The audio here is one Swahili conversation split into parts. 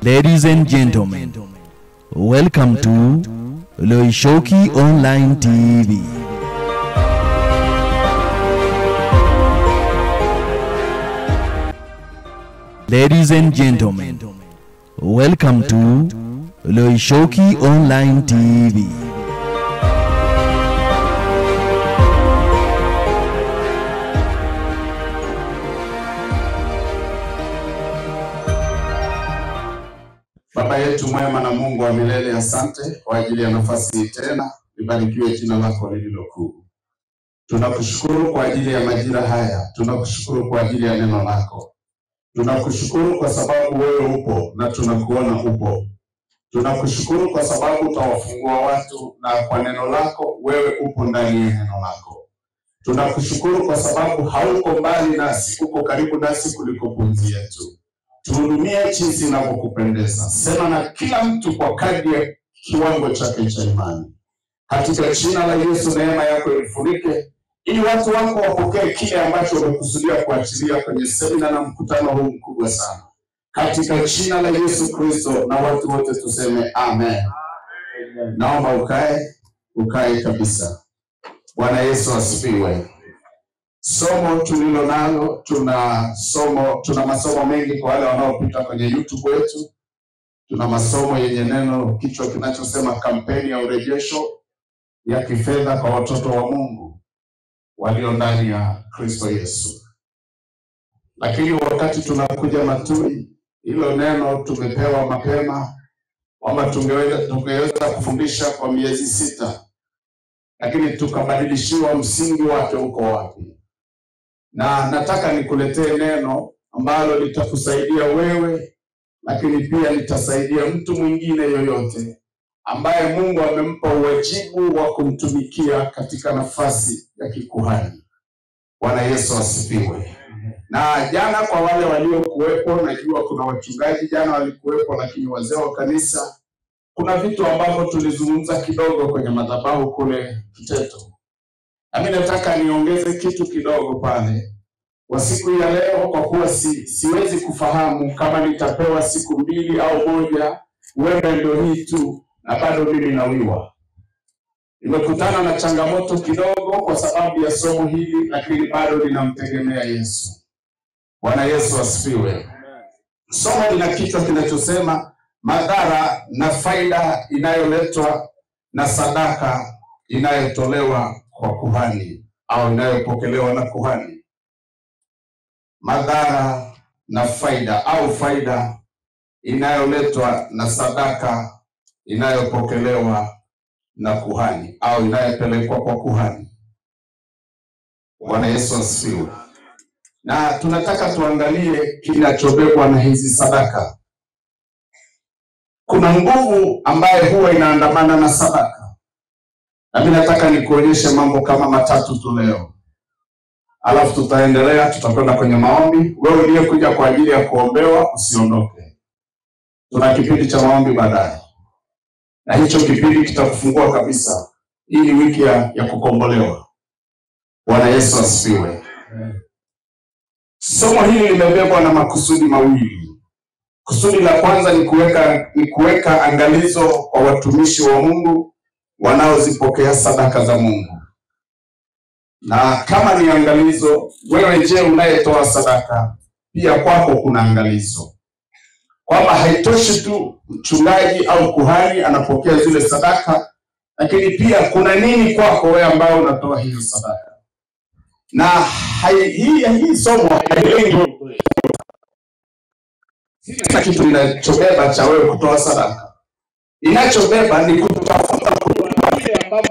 Ladies and gentlemen, welcome to Loishoki Online TV. Ladies and gentlemen, welcome to Loishoki Online TV. Baba yetu mwema na Mungu wa milele, asante kwa ajili ya nafasi hii tena. Libarikiwe jina lako lililo kuu. Tunakushukuru kwa ajili ya majira haya. Tunakushukuru kwa ajili ya neno lako. Tunakushukuru kwa sababu wewe upo na tunakuona upo. Tunakushukuru kwa sababu utawafungua watu na kwa neno lako wewe upo ndani ya neno lako. Tunakushukuru kwa sababu hauko mbali nasi, uko karibu nasi kuliko pumzi yetu. Tuhudumie jinsi inavyokupendeza. Sema na kila mtu kwa kadri ya kiwango chake cha imani. Katika jina la Yesu, neema yako ifurike ili watu wako wapokee kile ambacho umekusudia kuachilia kwenye semina na mkutano huu mkubwa sana. Katika jina la Yesu Kristo, na watu wote tuseme amen. Naomba ukae kabisa. Bwana Yesu asifiwe. Somo tulilo nalo, tuna masomo mengi kwa wale wanaopita kwenye YouTube wetu. Tuna masomo yenye neno kichwa kinachosema kampeni ya urejesho ya kifedha kwa watoto wa Mungu walio ndani ya Kristo Yesu. Lakini wakati tunakuja Matui, hilo neno tumepewa mapema kwamba tungeweza kufundisha kwa miezi 6, lakini tukabadilishiwa msingi wake uko wapi. Na nataka nikuletee neno ambalo litakusaidia wewe, lakini pia litasaidia mtu mwingine yoyote ambaye Mungu amempa wajibu wa kumtumikia katika nafasi ya kikuhani. Bwana Yesu asifiwe. Na jana kwa wale waliokuwepo, najua kuna wachungaji jana walikuwepo, lakini wazee wa kanisa, kuna vitu ambavyo tulizungumza kidogo kwenye madhabahu kule Kiteto. Mimi nataka niongeze kitu kidogo pale. Kwa siku ya leo, kwa kuwa siwezi kufahamu kama nitapewa siku 2 au 1, wewe ndio hii tu na bado mimi nawiwa. Nimekutana na changamoto kidogo kwa sababu ya somo hili, lakini bado ninamtegemea Yesu. Bwana Yesu asifiwe. Somo lina kichwa kinachosema madhara na faida inayoletwa na sadaka inayotolewa kwa kuhani au inayopokelewa na kuhani. Madhara na faida au faida inayoletwa na sadaka inayopokelewa na kuhani au inayopelekwa kwa kuhani. Bwana Yesu asifiwe. Na tunataka tuangalie kinachobebwa na hizi sadaka. Kuna nguvu ambaye huwa inaandamana na sadaka. Na mimi nataka nikuonyeshe mambo kama 3 tu leo. Alafu tutaendelea, tutakwenda kwenye maombi. Wewe uliyekuja kwa ajili ya kuombewa usiondoke. Tuna kipindi cha maombi baadaye. Na hicho kipindi kitakufungua kabisa. Hii ni wiki ya kukombolewa. Bwana Yesu asifiwe. Somo hili limebebwa na makusudi mawili. Kusudi la kwanza ni kuweka angalizo kwa watumishi wa Mungu wanaozipokea sadaka za Mungu. Na kama ni angalizo, wewe je, unayetoa sadaka, pia kwako kuna angalizo. Kwamba haitoshi tu mchungaji au kuhani anapokea zile sadaka, lakini pia kuna nini kwako wewe ambao unatoa hiyo sadaka. Na hii somo hailengi sina kitu inachobeba cha wewe kutoa sadaka. Inachobeba ni kutafuta kile ambapo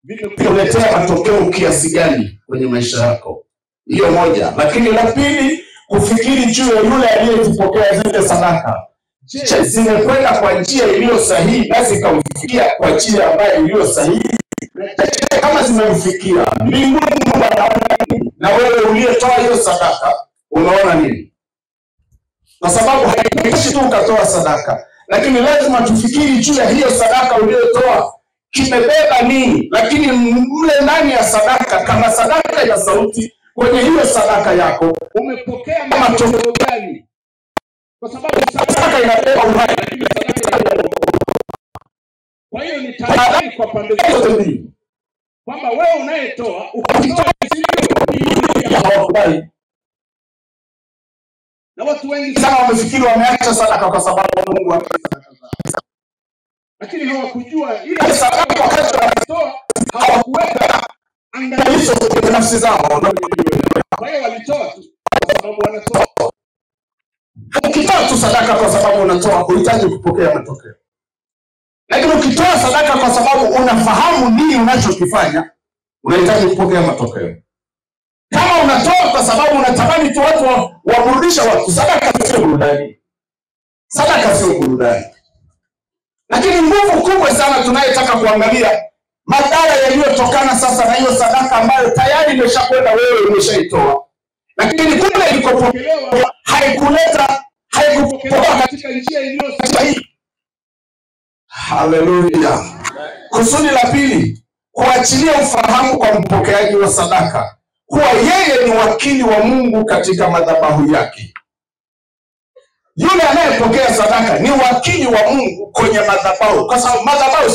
vinakuletea matokeo kiasi gani kwenye maisha yako. Hiyo moja. Lakini la pili, kufikiri juu ya yule aliyezipokea zile sadaka. Je, zimekwenda kwa njia iliyo sahihi na zikamfikia kwa njia ambayo iliyo sahihi? Kama zimemfikia, mbinguni anaona nini? Na wewe uliyetoa hiyo sadaka unaona nini? Kwa sababu haitoshi tu ukatoa sadaka, lakini lazima tufikiri juu ya hiyo sadaka uliyotoa kimebeba nini. Lakini mle ndani ya sadaka, kama sadaka ya sauti, kwenye hiyo sadaka yako umepokea matokeo gani? Kwa sababu sadaka inabeba uhai, lakini sadaka inabeba. Kwa hiyo ni tahadhari kwa pande zote mbili, kwamba wewe unayetoa ukitoa isivyo hawakubali. Na watu wengi sana wamefikiri wameacha sadaka kwa sababu Mungu amesadaka zao, lakini hawakujua ile sadaka wakati wanatoa hawakuweka angalisho kwenye nafsi zao. Kwa hiyo walitoa tu kwa sababu wanatoa. Ukitoa tu sadaka kwa sababu unatoa, huhitaji kupokea matokeo. Lakini ukitoa sadaka kwa sababu unafahamu nini unachokifanya, unahitaji kupokea matokeo. Kama unatoa kwa sababu unatamani tu watu waburudisha watu, sadaka sio burudani. Sadaka sio burudani. Lakini nguvu kubwa sana tunayotaka kuangalia madhara yaliyotokana sasa na hiyo sadaka ambayo tayari imeshakwenda, wewe umeshaitoa. Lakini kule ilikopokelewa haikupokelewa katika njia iliyo sahihi. Haleluya. Kusudi la pili, kuachilia ufahamu kwa mpokeaji wa sadaka kuwa yeye ni wakili wa Mungu katika madhabahu yake. Yule anayepokea sadaka ni wakili wa Mungu kwenye madhabahu, kwa sababu madhabahu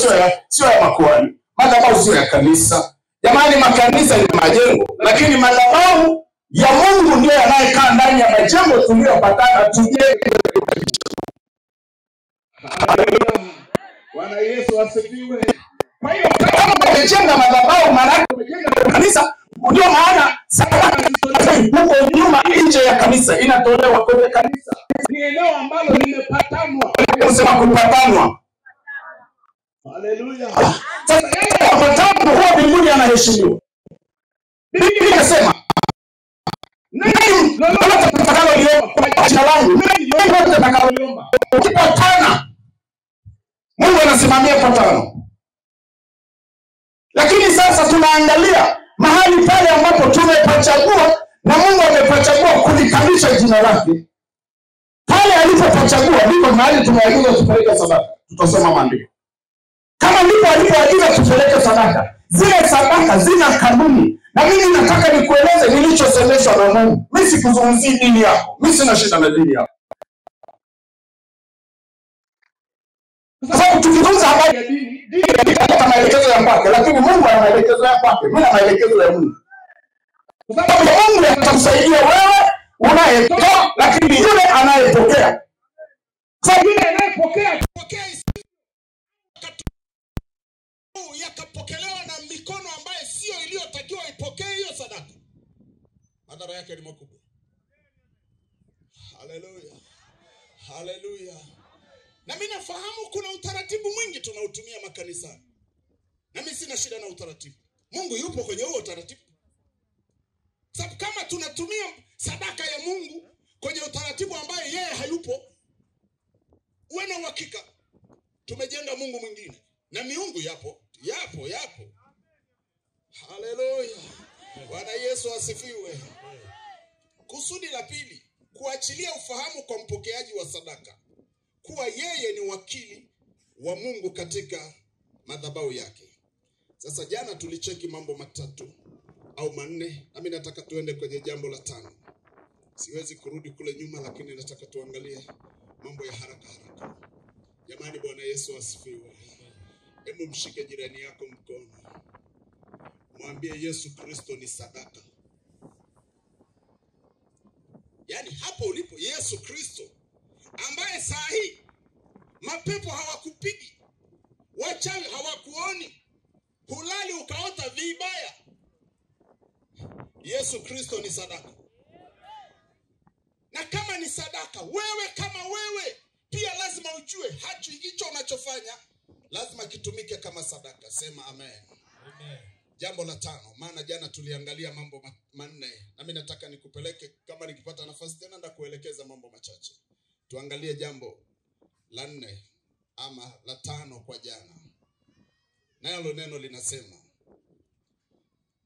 sio ya makuhani, madhabahu sio ya kanisa. Jamani, makanisa ni majengo, lakini madhabahu ya Mungu ndiye anayekaa ndani ya majengo tuliyopatana tujenge. Haleluya. Bwana Yesu asifiwe. Kwa hiyo kama umejenga madhabahu, maana yake umejenga kanisa. Ndio maana sadaka huko nyuma nje ya kanisa inatolewa kwenye kanisa. Ni eneo ambalo limepatanwa. Unasema kupatanwa. Haleluya. Sasa yale mapatano huwa mbinguni yanaheshimiwa. Biblia inasema, nani lolote mtakalo kwa jina langu, nani lolote mtakalo ukipatana, Mungu anasimamia patano. Lakini sasa tunaangalia mahali pale ambapo tumepachagua na Mungu amepachagua kulikamilisha jina lake. Pale alipopachagua ndipo mahali tumeagiza tupeleke sadaka. Tutasoma maandiko. Kama ndipo alipoagiza tupeleke sadaka, zile sadaka zina kanuni. Na mimi nataka nikueleze nilichosemeshwa na Mungu. Mimi sikuzungumzii dini yako. Mimi sina shida na dini yako. Kwa sababu tukizungumza habari ya dini inaleta maelekezo ya kwake, lakini Mungu ana maelekezo ya kwake. Mimi na maelekezo ya Mungu. Kwa sababu Mungu atakusaidia wewe unayetoa, lakini yule anayepokea. Kwa yule anayepokea kupokea yakapokelewa na mikono ambayo sio iliyotakiwa ipokee hiyo sadaka, madhara yake ni makubwa. Haleluya. Haleluya. Na mimi nafahamu kuna utaratibu mwingi tunautumia makanisani. Na mimi sina shida na utaratibu. Mungu yupo kwenye huo utaratibu. Sababu kama tunatumia sadaka ya Mungu kwenye utaratibu ambaye yeye hayupo, uwe na uhakika tumejenga Mungu mwingine. Na miungu yapo. Haleluya. Bwana Yesu asifiwe. Kusudi la pili, kuachilia ufahamu kwa mpokeaji wa sadaka kuwa yeye ni wakili wa Mungu katika madhabahu yake. Sasa jana tulicheki mambo matatu au manne, na mimi nataka tuende kwenye jambo la tano. Siwezi kurudi kule nyuma, lakini nataka tuangalie mambo ya haraka. Jamani, Bwana Yesu asifiwe. Hebu mshike jirani yako mkono. Mwambie Yesu Kristo ni sadaka. Yaani hapo ulipo, Yesu Kristo ambaye saa hii mapepo hawakupigi, wachawi hawakuoni, hulali ukaota vibaya. Yesu Kristo ni sadaka. Na kama ni sadaka, wewe kama wewe pia lazima ujue hicho unachofanya lazima kitumike kama sadaka. Sema amen. Amen. Jambo la tano, maana jana tuliangalia mambo manne, na mimi nataka nikupeleke, kama nikipata nafasi tena ndakuelekeza mambo machache. Tuangalie jambo la nne ama la tano kwa jana. Nalo neno linasema,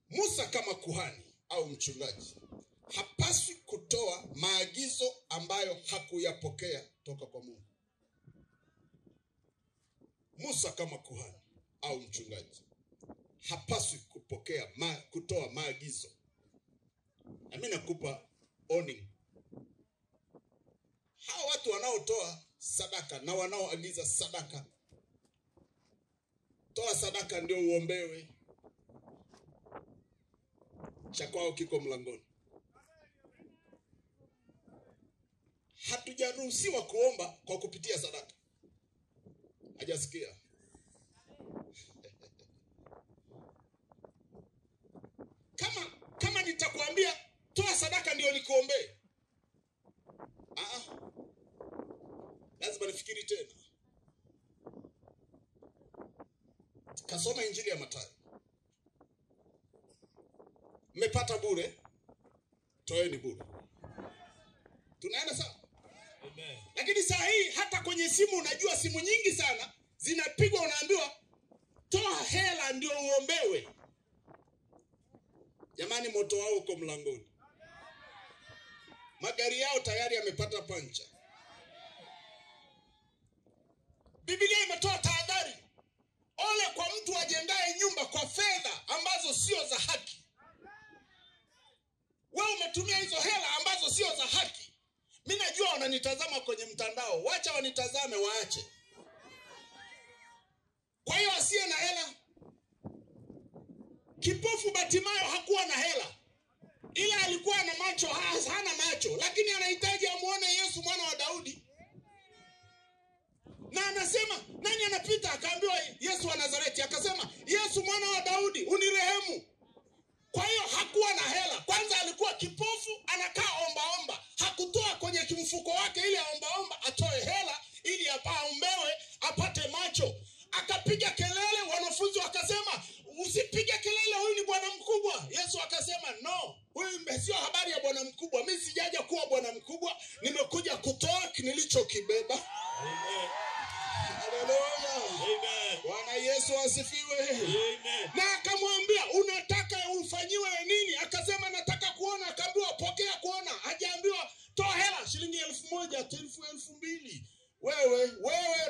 Musa kama kuhani au mchungaji hapaswi kutoa maagizo ambayo hakuyapokea toka kwa Mungu. Musa kama kuhani au mchungaji hapaswi kutoa maagizo. Na mimi nakupa warning. Hawa watu wanaotoa sadaka na wanaoagiza sadaka. Toa sadaka ndio uombewe. Cha kwao kiko mlangoni. Hatujaruhusiwa kuomba kwa kupitia sadaka. Hajasikia? Kama nitakwambia toa sadaka ndio nikuombee, lazima nifikiri tena. Kasoma Injili ya Mathayo. Mmepata bure, toeni bure. Tunaenda sawa? Amen. Lakini saa hii hata kwenye simu, unajua simu nyingi sana zinapigwa, unaambiwa toa hela ndio uombewe. Jamani, moto wao uko mlangoni. Magari yao tayari yamepata pancha. Biblia imetoa tahadhari. Ole kwa mtu ajengaye nyumba kwa fedha ambazo sio za haki. Wewe umetumia hizo hela ambazo sio za haki. Mimi najua wananitazama kwenye mtandao. Wacha wanitazame, waache. Kwa hiyo asiye na hela. Kipofu Batimayo hakuwa na hela, ila alikuwa na macho. Hana macho, lakini anahitaji amuone Yesu mwana wa Daudi. Na anasema, nani anapita? Akaambiwa Yesu wa Nazareti. Akasema, Yesu mwana wa Daudi, unirehemu. Kwa hiyo hakuwa na hela. Kwanza alikuwa kipofu, anakaa omba. Hakutoa kwenye kimfuko wake ili aomba atoe hela ili aombewe apate macho. Akapiga kelele, wanafunzi wakasema, usipige kelele, huyu ni bwana mkubwa. Yesu akasema, no, huyu sio habari ya bwana mkubwa. Mimi sijaja kuwa bwana mkubwa, nimekuja kutoa nilichokibeba. Amen. Haleluya. Amen. Bwana Yesu asifiwe. Amen. Na akamwambia, unataka ufanyiwe nini? Akasema, nataka kuona. Akaambiwa, pokea kuona. Hajaambiwa toa hela shilingi 1,000, 2,000. Wewe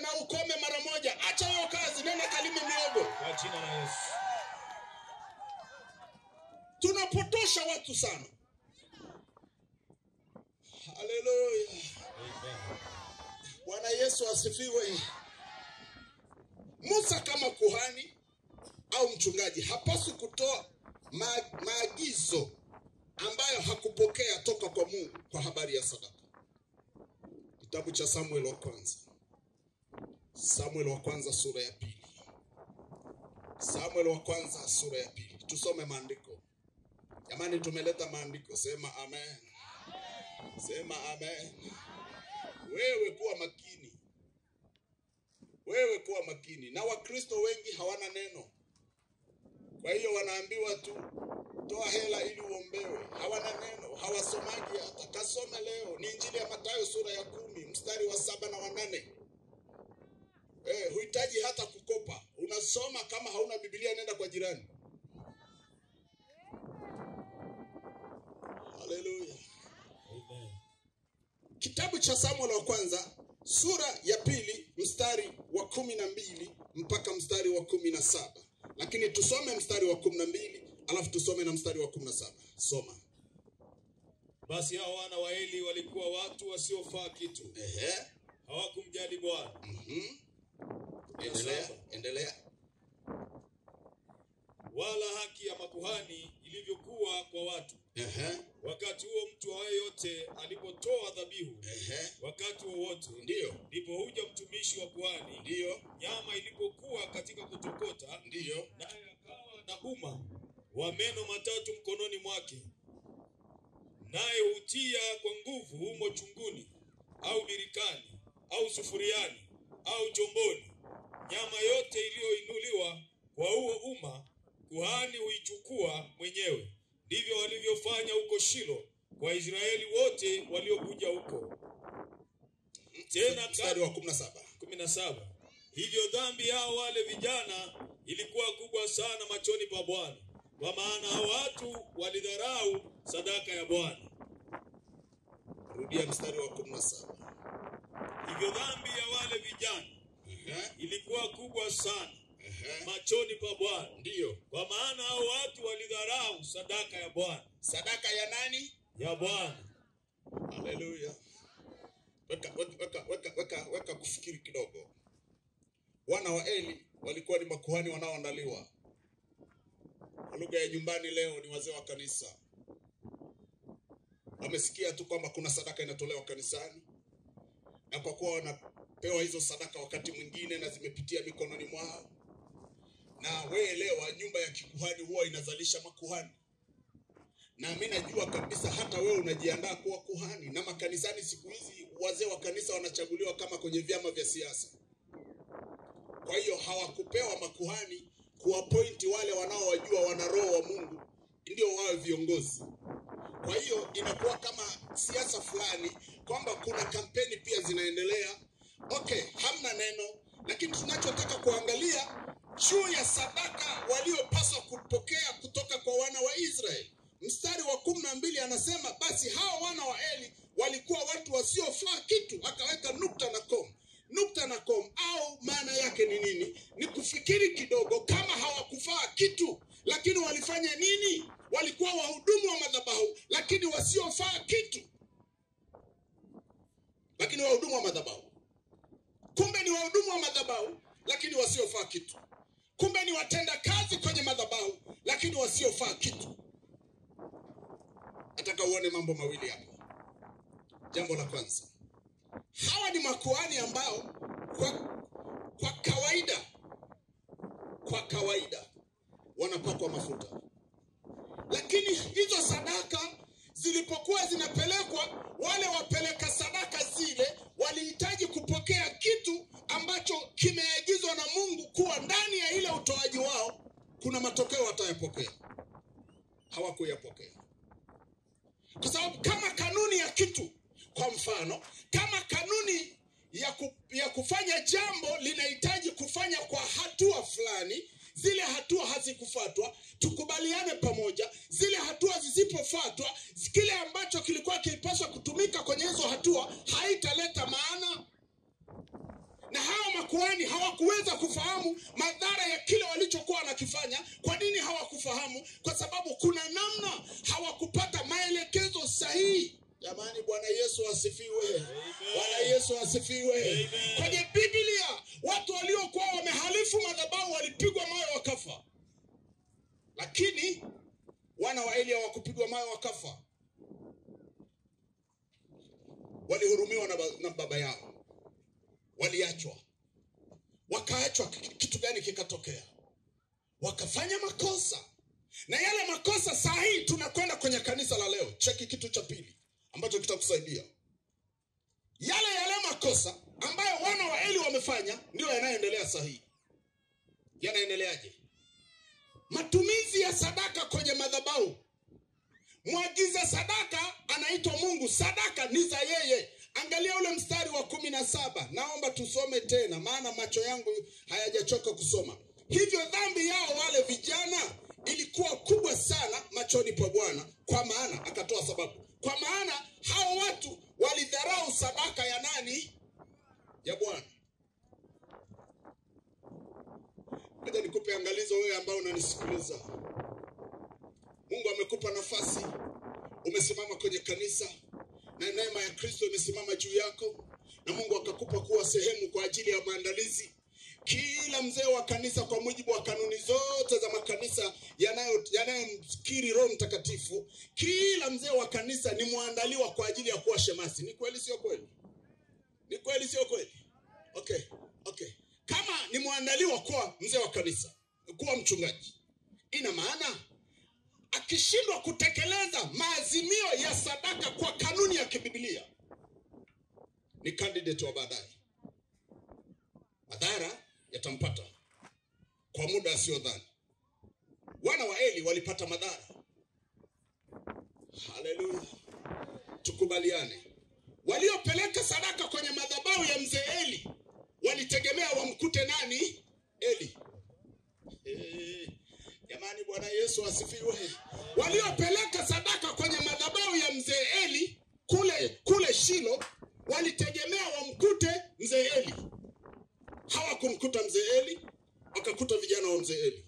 na ukome mara moja. Acha hiyo kazi, nenda kalime miogo. Kwa jina la Yesu. Tunapotosha watu sana. Haleluya. Amen. Bwana Yesu asifiwe. Musa kama kuhani au mchungaji hapaswi kutoa maagizo ambayo hakupokea toka kwa Mungu kwa habari ya sadaka. Kitabu cha Samuel wa kwanza. Samuel wa kwanza sura ya 2. Samuel wa kwanza sura ya 2. Tusome maandiko. Jamani, tumeleta maandiko. Sema amen. Sema amen. Wewe kuwa makini. Wewe kuwa makini. Na Wakristo wengi hawana neno. Kwa hiyo wanaambiwa tu toa hela ili uombewe. Hawana neno, hawasomaji hata. Kasome leo. Ni Injili ya Mathayo sura ya 10, mstari wa 7 na wa 8. Huhitaji hata kukopa. Unasoma. Kama hauna Biblia, nenda kwa jirani. Haleluya. Amen. Kitabu cha Samuel wa kwanza sura ya 2 mstari wa 12 mpaka mstari wa 17. Lakini tusome mstari wa 12 alafu tusome na mstari wa 17. Soma. Basi hao wana wa Eli walikuwa watu wasiofaa kitu. Hawakumjali Bwana. Endelea. Wala haki ya makuhani ilivyokuwa kwa watu. Wakati huo mtu awaye yote alipotoa dhabihu, wakati wowote, ndipo huja mtumishi wa kuhani, nyama ilipokuwa katika kutokota, naye akawa na uma wa meno 3 mkononi mwake, naye hutia kwa nguvu humo chunguni au birikani au sufuriani au chomboni. Nyama yote iliyoinuliwa kwa huo uma, kuhani huichukua mwenyewe. Ndivyo walivyofanya huko Shilo kwa Israeli wote waliokuja huko. Tena mstari wa 17. Hivyo dhambi yao wale vijana ilikuwa kubwa sana machoni pa Bwana, kwa maana watu walidharau sadaka ya Bwana. Rudia mstari wa 17. Hivyo dhambi ya wale vijana ilikuwa kubwa sana machoni pa Bwana. Kwa maana hao watu walidharau sadaka ya Bwana. Sadaka ya nani? Ya Bwana. Haleluya. kufikiri kidogo. Wana wa Eli walikuwa ni makuhani wanaoandaliwa. Kwa lugha ya nyumbani leo ni wazee wa kanisa. Wamesikia tu kwamba kuna sadaka inatolewa kanisani, na kwa kuwa wanapewa hizo sadaka wakati mwingine na zimepitia mikononi mwao, na wewe elewa, nyumba ya kikuhani huwa inazalisha makuhani. Na mimi najua kabisa hata wewe unajiandaa kuwa kuhani, na makanisani siku hizi wazee wa kanisa wanachaguliwa kama kwenye vyama vya siasa. Kwa hiyo hawakupewa makuhani kuwapointi wale wanaowajua wana roho wa Mungu ndio wawe viongozi. Kwa hiyo inakuwa kama siasa fulani kwamba kuna kampeni pia zinaendelea. Okay, hamna neno, lakini tunachotaka kuangalia juu ya sadaka waliopaswa kupokea kutoka kwa wana wa Israeli. Mstari wa 12 anasema basi hao wana wa Eli walikuwa watu wasiofaa kitu. Akaweka nukta na kom. Nukta na kom au maana yake ni nini? Ni kufikiri kidogo kama hawakufaa kitu. Lakini walifanya nini? Walikuwa wahudumu wa madhabahu lakini wasiofaa kitu. Lakini wahudumu wa madhabahu. Kumbe ni wahudumu wa madhabahu lakini wasiofaa kitu. Kumbe ni watenda kazi kwenye madhabahu lakini wasiofaa kitu. Nataka uone mambo mawili hapa. Jambo la kwanza, hawa ni makuhani ambao kwa kawaida wanapakwa mafuta. Lakini hizo sadaka zilipokuwa zinapelekwa, wale wapeleka sadaka zile walihitaji kupokea kitu ambacho kimeagizwa na Mungu kuwa ndani ya ile utoaji wao kuna matokeo watayapokea. Hawakuyapokea. Kwa sababu kama kanuni ya kitu, kwa mfano, kama kanuni ya kufanya jambo linahitaji kufanya kwa hatua fulani, zile hatua hazikufuatwa, tukubaliane pamoja, zile hatua zisipofuatwa, kile ambacho kilikuwa kilipaswa kutumika kwenye hizo hatua haitaleta maana. Na hao makuhani hawakuweza kufahamu madhara ya kile walichokuwa wanakifanya. Kwa nini hawakufahamu? Kwa sababu kuna namna hawakupata maelekezo sahihi. Jamani, Bwana Yesu asifiwe. Bwana Yesu asifiwe. Kwenye Biblia watu waliokuwa wamehalifu madhabahu walipigwa mawe wakafa. Lakini wana wa Eli hawakupigwa mawe wakafa. Walihurumiwa na baba yao. Waliachwa. Wakaachwa. Kitu gani kikatokea? Wakafanya makosa. Na yale makosa sahihi tunakwenda kwenye kanisa la leo. Cheki kitu cha pili ambacho kitakusaidia. Yale makosa ambayo wana wa Eli wamefanya ndio yanayoendelea sahihi. Yanaendeleaje? Matumizi ya sadaka kwenye madhabahu. Mwagiza sadaka anaitwa Mungu. Sadaka ni za yeye. Angalia ule mstari wa 17. Naomba tusome tena maana macho yangu hayajachoka kusoma. Hivyo dhambi yao wale vijana ilikuwa kubwa sana machoni pa Bwana, kwa maana akatoa sababu. Kwa maana hao watu walidharau sadaka ya nani? Ya Bwana. Ngoja nikupe angalizo wewe ambao unanisikiliza. Mungu amekupa nafasi. Umesimama kwenye kanisa na neema ya Kristo imesimama juu yako, na Mungu akakupa kuwa sehemu kwa ajili ya maandalizi. Kila mzee wa kanisa kwa mujibu wa kanuni zote za makanisa yanayomkiri Roho Mtakatifu, kila mzee wa kanisa ni muandaliwa kwa ajili ya kuwa shemasi. Ni kweli sio kweli? Ni kweli sio kweli? Okay. Kama ni muandaliwa kuwa mzee wa kanisa, kuwa mchungaji, ina maana akishindwa kutekeleza maazimio ya sadaka kwa kanuni ya kibiblia, ni candidate wa baadaye. Madhara yatampata kwa muda asiyodhani. Wana wa Eli walipata madhara. Haleluya. Tukubaliane. Waliopeleka sadaka kwenye madhabahu ya mzee Eli walitegemea wamkute nani? Eli. Jamani, Bwana Yesu asifiwe. Waliopeleka sadaka kwenye madhabahu ya mzee Eli kule Shilo walitegemea wamkute mzee Eli. Hawakumkuta mzee Eli, wakakuta vijana wa mzee Eli.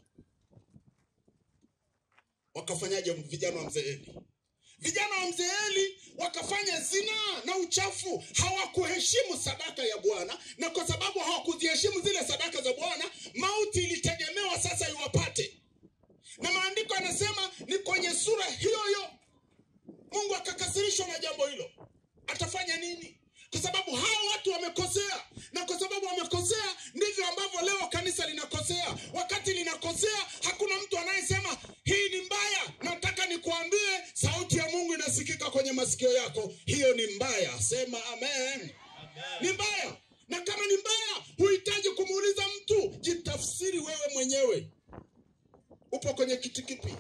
Wakafanyaje vijana wa mzee Eli? Vijana wa mzee Eli wakafanya zina na uchafu, hawakuheshimu sadaka ya Bwana, na kwa sababu hawakuziheshimu zile sadaka za Bwana, mauti ilitegemewa sasa iwapate. Na maandiko yanasema ni kwenye sura hiyo hiyo Mungu akakasirishwa na jambo hilo. Atafanya nini? Kwa sababu hao watu wamekosea, na kwa sababu wamekosea ndivyo ambavyo leo kanisa linakosea. Wakati linakosea hakuna mtu anayesema hii ni mbaya. Nataka nikuambie, sauti ya Mungu inasikika kwenye masikio yako, hiyo ni mbaya. Sema amen. Amen. Ni mbaya. Na kama ni mbaya, huhitaji kumuuliza mtu, jitafsiri wewe mwenyewe. Upo kwenye kiti kipi?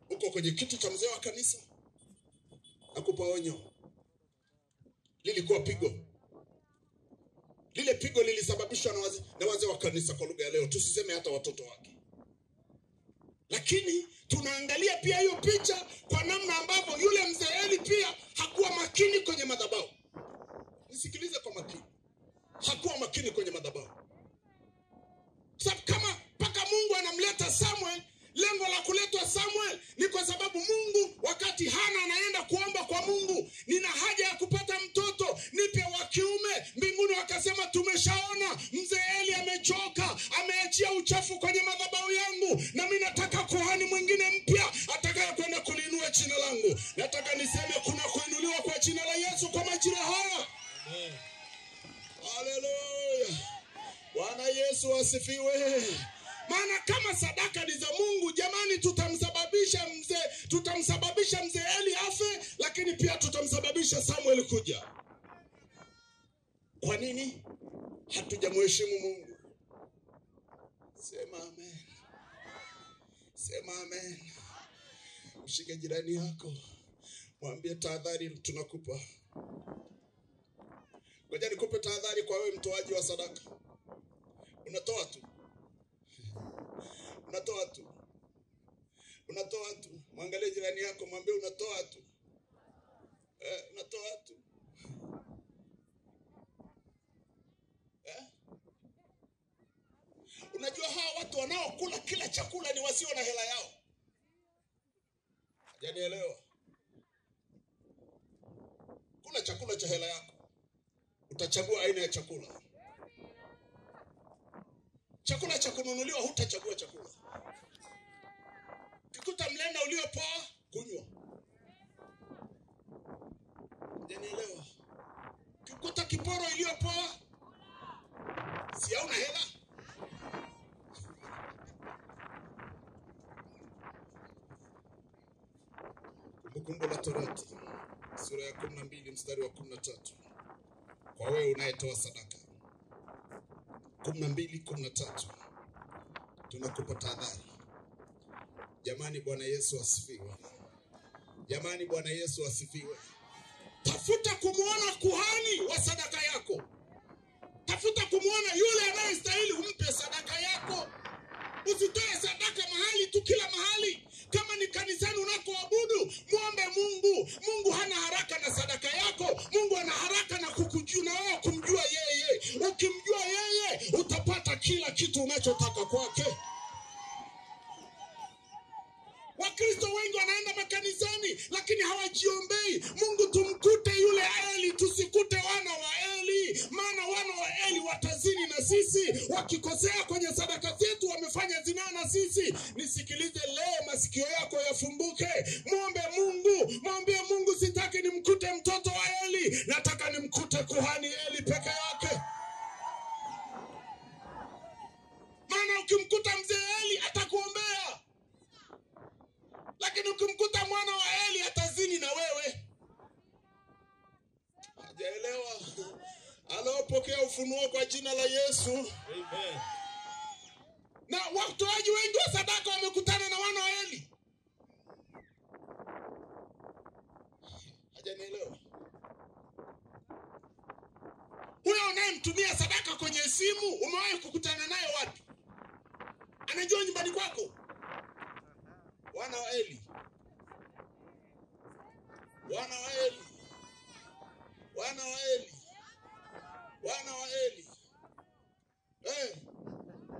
Uko kwenye kiti cha mzee wa kanisa? Nakupa onyo. Lilikuwa pigo. Lile pigo lilisababishwa na wazee wa kanisa kwa lugha ya leo. Tusiseme hata watoto wake. Lakini tunaangalia pia hiyo picha kwa namna ambavyo yule mzee Eli pia hakuwa makini kwenye madhabahu. Nisikilize kwa makini. Hakuwa makini kwenye madhabahu. Sababu kama mpaka Mungu anamleta Samuel, lengo la kuletwa Samuel ni kwa sababu Mungu, wakati Hana anaenda kuomba kwa Mungu, nina haja ya kupata mtoto, nipe wa kiume. Mbinguni wakasema tumeshaona mzee Eli amechoka, ameachia uchafu kwenye madhabahu yangu, na mimi nataka kuhani mwingine mpya atakaye kwenda kulinua jina langu. Nataka niseme kuna kuinuliwa kwa jina la Yesu kwa majira haya. Amen. Haleluya. Bwana Yesu asifiwe. Maana kama sadaka ni za Mungu, jamani, tutamsababisha mzee Eli afe, lakini pia tutamsababisha Samuel kuja. Kwa nini? Hatujamheshimu Mungu. Sema amen. Sema amen. Mshike jirani yako, mwambie tahadhari tunakupa. Ngoja nikupe tahadhari kwa wewe mtoaji wa sadaka. Unatoa tu. Unatoa tu. Unatoa tu. Mwangalie jirani yako, mwambie unatoa tu. Unatoa tu. Unajua hawa watu wanaokula kila chakula ni wasio na hela yao. Hajanielewa? Kula chakula cha hela yako. Utachagua aina ya chakula. Chakula cha kununuliwa hutachagua chakula. Kikuta mlenda uliopoa, kunywa. Hajanielewa? Kikuta kiporo iliyopoa, si hauna hela. Kumbukumbu la Torati sura ya 12 mstari wa 13. Kwa wewe unayetoa sadaka. 12:13. Tunakupa tahadhari. Jamani, Bwana Yesu asifiwe. Jamani, Bwana Yesu asifiwe. Tafuta kumuona kuhani wa sadaka yako. Tafuta kumuona yule anayestahili umpe sadaka yako. Usitoe sadaka mahali tu, kila mahali. Kama ni kanisani unakoabudu, muombe Mungu. Mungu hana haraka na sadaka yako. Mungu ana haraka na kukujua, na wewe kumjua yeye. Ukimjua yeye, utapata kila kitu unachotaka kwake. Wakristo wengi wanaenda makanisani lakini hawajiombei. Mungu, tumkute yule Eli, tusikute wana wa Eli. Maana wana wa Eli watazini na sisi, wakikosea kwenye sadaka zetu wamefanya zina na sisi. Nisikilize leo, masikio yako yafumbuke. Muombe Mungu, mwambie Mungu, sitaki nimkute mtoto wa Eli, nataka nimkute kuhani Eli peke yake. Maana ukimkuta mzee Eli atakuombea, lakini ukimkuta mwana wa Eli atazini na wewe. Hajaelewa? Alopokea ufunuo kwa jina la Yesu. Amen. Na watoaji wengi wa sadaka wamekutana na wana wa Eli. Hajanielewa? Huyo unayemtumia sadaka kwenye simu, umewahi kukutana naye wapi? Anajua nyumbani kwako? Wana wa Eli. Wana wa Eli. Wana wa Eli. Wana wa Eli.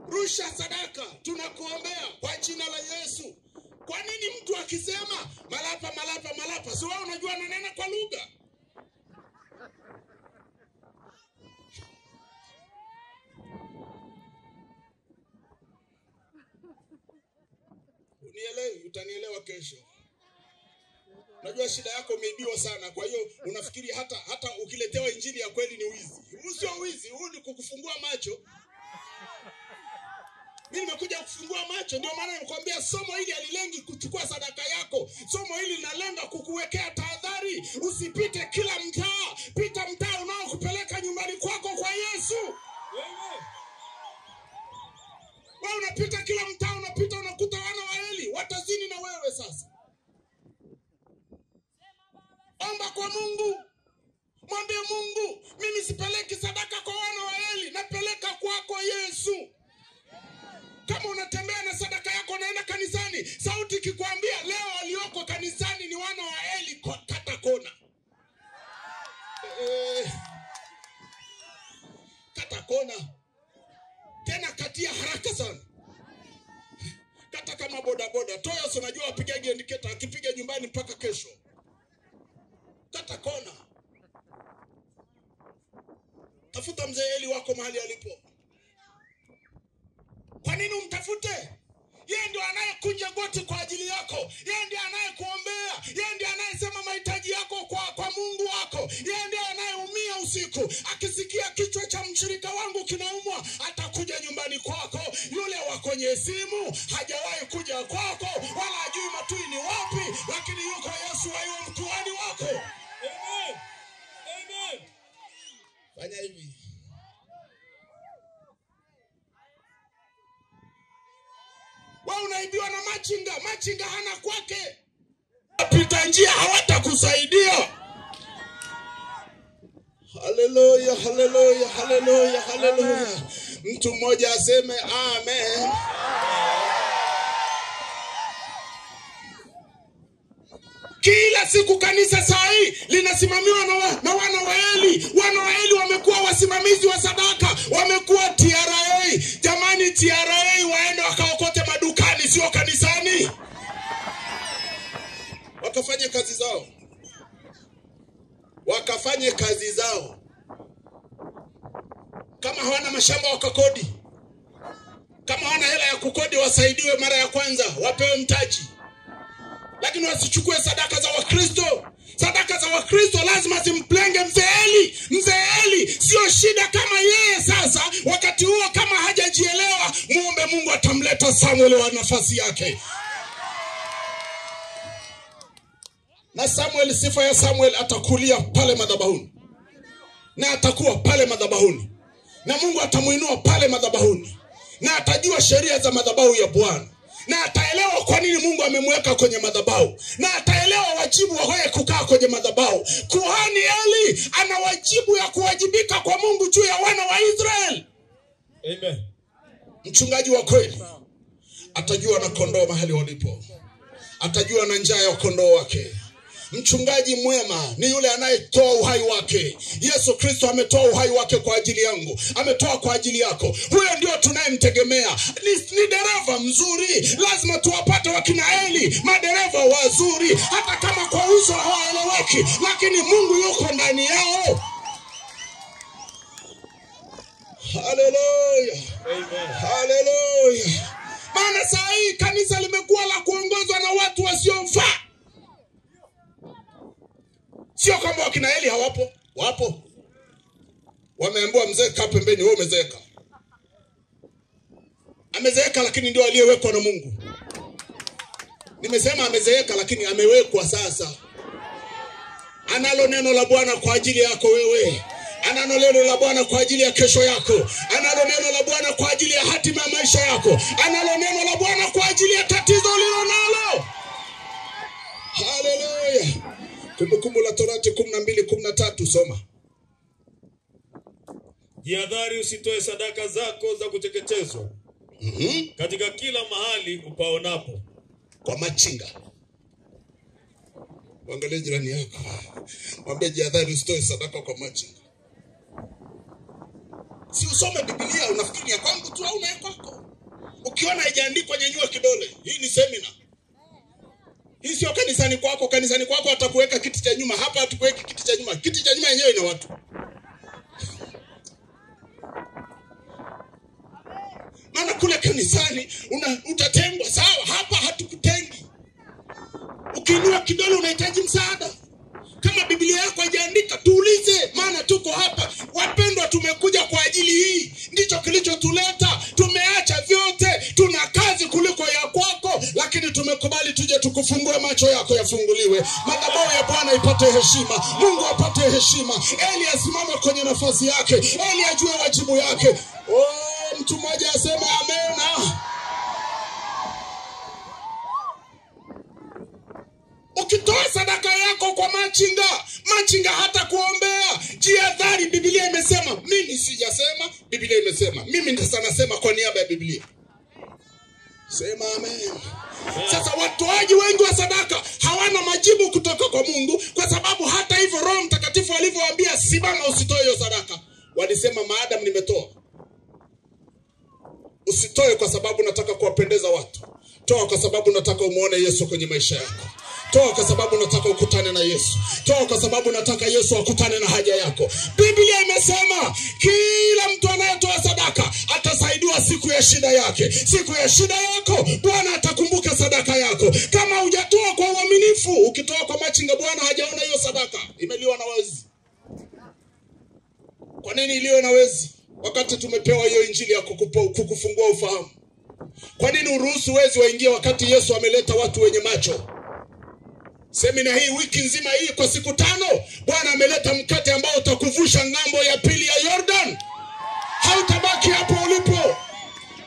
Rusha sadaka, tunakuombea kwa jina la Yesu. Kwa nini mtu akisema malapa malapa malapa, si wewe unajua ananena kwa lugha? Unielewi, utanielewa kesho. Najua shida yako umeibiwa sana, kwa hiyo unafikiri hata ukiletewa injili ya kweli ni wizi. Huu sio wizi, huu ni kukufungua macho. Mimi nimekuja kufungua macho, ndio maana nimekwambia somo hili halilengi kuchukua sadaka yako. Somo hili linalenga kukuwekea tahadhari. Usipite kila mtaa, pita mtaa unaokupeleka nyumbani kwako kwa Yesu. Wewe unapita kila mtaa, unapita unakuta wana wa Eli watazini na wewe sasa. Omba kwa Mungu. Mwambie Mungu, mimi sipeleki sadaka kwa wana wa Eli, napeleka kwako Yesu. Kama unatembea na sadaka yako naenda kanisani, sauti ikikwambia leo walioko kanisani ni wana wa Eli, kata kona. Kata kona. Tena katia haraka sana. Kata kama boda boda. Toyo unajua apigaje indicator, akipiga nyumbani mpaka kesho. Kata kona. Tafuta mzee Eli wako mahali alipo. Kwa nini umtafute? Yeye ndio anayekunja goti kwa ajili yako. Yeye ndiye anayekuombea. Yeye ndiye anayesema mahitaji yako kwa Mungu wako. Yeye ndiye anayeumia usiku. Akisikia kichwa cha mshirika wangu kinaumwa, atakuja nyumbani kwako. Yule wa kwenye simu hajawahi kuja kwako, wala hajui matui ni wapi, lakini yuko Yesu wa yule mtuani wako. Amen. Amen. Fanya hivi. Wewe unaibiwa na machinga. Machinga hana kwake. Pita njia hawatakusaidia. Haleluya, haleluya, haleluya, haleluya. Mtu mmoja aseme amen. Kila siku kanisa saa hii linasimamiwa na wana wa Eli. Wana wa Eli wamekuwa wasimamizi wa sadaka, wamekuwa TRA. Jamani, TRA waende wakaokote madukani, sio kanisani. Wakafanye kazi zao. Wakafanye kazi zao. Kama hawana mashamba wakakodi. Kama hawana hela ya kukodi wasaidiwe mara ya kwanza, wapewe mtaji. Lakini wasichukue sadaka za Wakristo. Sadaka za Wakristo lazima zimplenge mzee Eli. Mzee Eli sio shida kama yeye sasa. Wakati huo kama hajajielewa, muombe Mungu atamleta Samuel wa nafasi yake. Na Samuel, sifa ya Samuel, atakulia pale madhabahuni. Na atakuwa pale madhabahuni. Na Mungu atamuinua pale madhabahuni. Na atajua sheria za madhabahu ya Bwana. Na ataelewa kwa nini Mungu amemweka kwenye madhabahu. Na ataelewa wajibu wake kukaa kwenye madhabahu. Kuhani Eli ana wajibu ya kuwajibika kwa Mungu juu ya wana wa Israeli. Amen. Mchungaji wa kweli atajua na kondoo mahali walipo. Atajua na njaa ya kondoo wake. Mchungaji mwema ni yule anayetoa uhai wake. Yesu Kristo ametoa uhai wake kwa ajili yangu. Ametoa kwa ajili yako. Huyo ndio tunayemtegemea. Ni dereva mzuri. Lazima tuwapate wakina Eli, madereva wazuri. Hata kama kwa uso hawaeleweki, lakini Mungu yuko ndani yao. Haleluya. Amen. Haleluya. Maana saa hii kanisa limekuwa la kuongozwa na watu wasiofaa. Sio kwamba wakina Eli hawapo, wapo. Wameambiwa mzee kaa pembeni, wewe umezeeka. Amezeeka lakini ndio aliyewekwa na Mungu. Nimesema amezeeka lakini amewekwa sasa. Analo neno la Bwana kwa ajili yako wewe. Analo neno la Bwana kwa ajili ya kesho yako. Analo neno la Bwana kwa ajili ya hatima ya maisha yako. Analo neno la Bwana kwa ajili ya tatizo ulilonalo. Haleluya. Kumbukumbu la Torati 12:13 soma. Jihadhari usitoe sadaka zako za kuteketezwa. Katika kila mahali upaonapo. Kwa machinga. Angalia jirani yako. Mwambie jihadhari usitoe sadaka kwa machinga. Si usome Biblia unafikiri ya kwangu tu au na kwako. Ukiona haijaandikwa nyanyua kidole. Hii ni seminar. Hii sio kanisani kwako. Kanisani kwako atakuweka kiti cha nyuma. Hapa hatukuweki kiti cha nyuma. Kiti cha nyuma yenyewe ina watu. Maana kule kanisani utatengwa. Sawa, hapa hatukutengi. Ukiinua kidole unahitaji msaada. Kama Biblia yako haijaandika, tuulize, maana tuko hapa. Wapendwa, tumekuja kwa ajili hii. Ndicho kilichotuleta. Tumeacha vyote. Tuna kazi kuliko ya kwako, lakini tumekubali tuje tukufungue macho yako yafunguliwe. Madhabahu ya Bwana ipate heshima. Mungu apate heshima. Eli asimame kwenye nafasi yake. Eli ajue wajibu yake. Oh, mtu mmoja asema amen. Ukitoa sadaka yako kwa machinga hata kuombea. Jihadhari, Biblia imesema. Mimi sijasema, Biblia imesema. Mimi ndio nasema kwa niaba ya Biblia. Sema amen. Sasa watoaji wengi wa sadaka hawana majibu kutoka kwa Mungu, kwa sababu hata hivyo Roho Mtakatifu alivyowaambia simama usitoe hiyo sadaka, walisema maadamu nimetoa. Usitoe kwa sababu nataka kuwapendeza watu. Toa kwa sababu nataka umuone Yesu kwenye maisha yako. Toa kwa sababu nataka ukutane na Yesu. Toa kwa sababu nataka Yesu akutane na haja yako. Biblia imesema kila mtu anayetoa sadaka atasaidiwa siku ya shida yake. Siku ya shida yako Bwana atakumbuka sadaka yako. Kama hujatoa kwa uaminifu, ukitoa kwa machinga, Bwana hajaona hiyo sadaka, imeliwa na wezi. Kwa nini iliwe na wezi wakati tumepewa hiyo injili ya kukufungua ufahamu? Kwa nini uruhusu wezi waingie wakati Yesu ameleta watu wenye macho? Semina hii wiki nzima hii kwa siku 5, Bwana ameleta mkate ambao utakuvusha ngambo ya pili ya Jordan. Hautabaki hapo ulipo.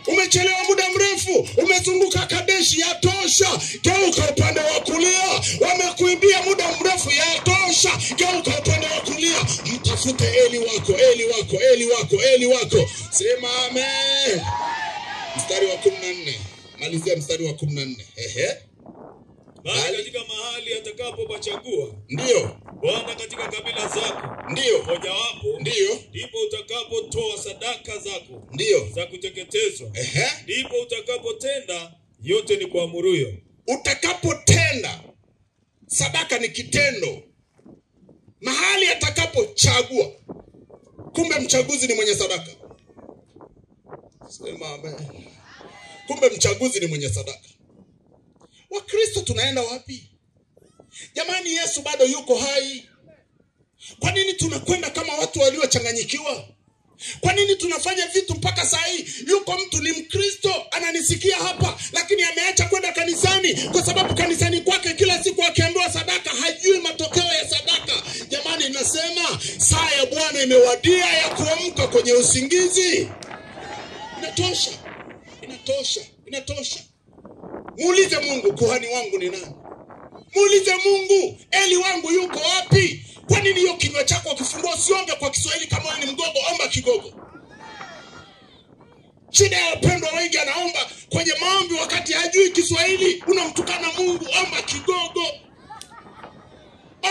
Umechelewa muda mrefu, umezunguka Kadeshi, yatosha. Geuka upande wa kulia. Wamekuibia muda mrefu, yatosha. Geuka upande wa kulia. Mtafute Eli wako, Eli wako, Eli wako, Eli wako. Sema amen. Mstari wa 14. Malizia mstari wa 14. Bali katika mahali atakapopachagua, ndio Bwana katika kabila zako, ndio mojawapo, ndio ndipo utakapotoa sadaka zako, ndio za kuteketezwa. Ndipo utakapotenda yote ni kuamuruyo. Utakapotenda. Sadaka ni kitendo. Mahali atakapochagua. Kumbe mchaguzi ni mwenye sadaka. Sema amen. Kumbe mchaguzi ni mwenye sadaka. Wakristo tunaenda wapi? Jamani, Yesu bado yuko hai. Kwa nini tunakwenda kama watu waliochanganyikiwa? Kwa nini tunafanya vitu mpaka saa hii? Yuko mtu ni Mkristo ananisikia hapa, lakini ameacha kwenda kanisani kwa sababu kanisani kwake kila siku akiambiwa sadaka hajui matokeo ya sadaka. Jamani, nasema saa ya Bwana imewadia ya kuamka kwenye usingizi. Inatosha. Inatosha. Inatosha. Muulize Mungu, kuhani wangu ni nani? Muulize Mungu, Eli wangu yuko wapi? Kwa nini hiyo kinywa chako ukifungua usiombe kwa Kiswahili kama wewe ni mgogo? Omba Kigogo. Shida ya wapendwa wengi, anaomba kwenye maombi wakati hajui Kiswahili. Unamtukana Mungu. Omba Kigogo.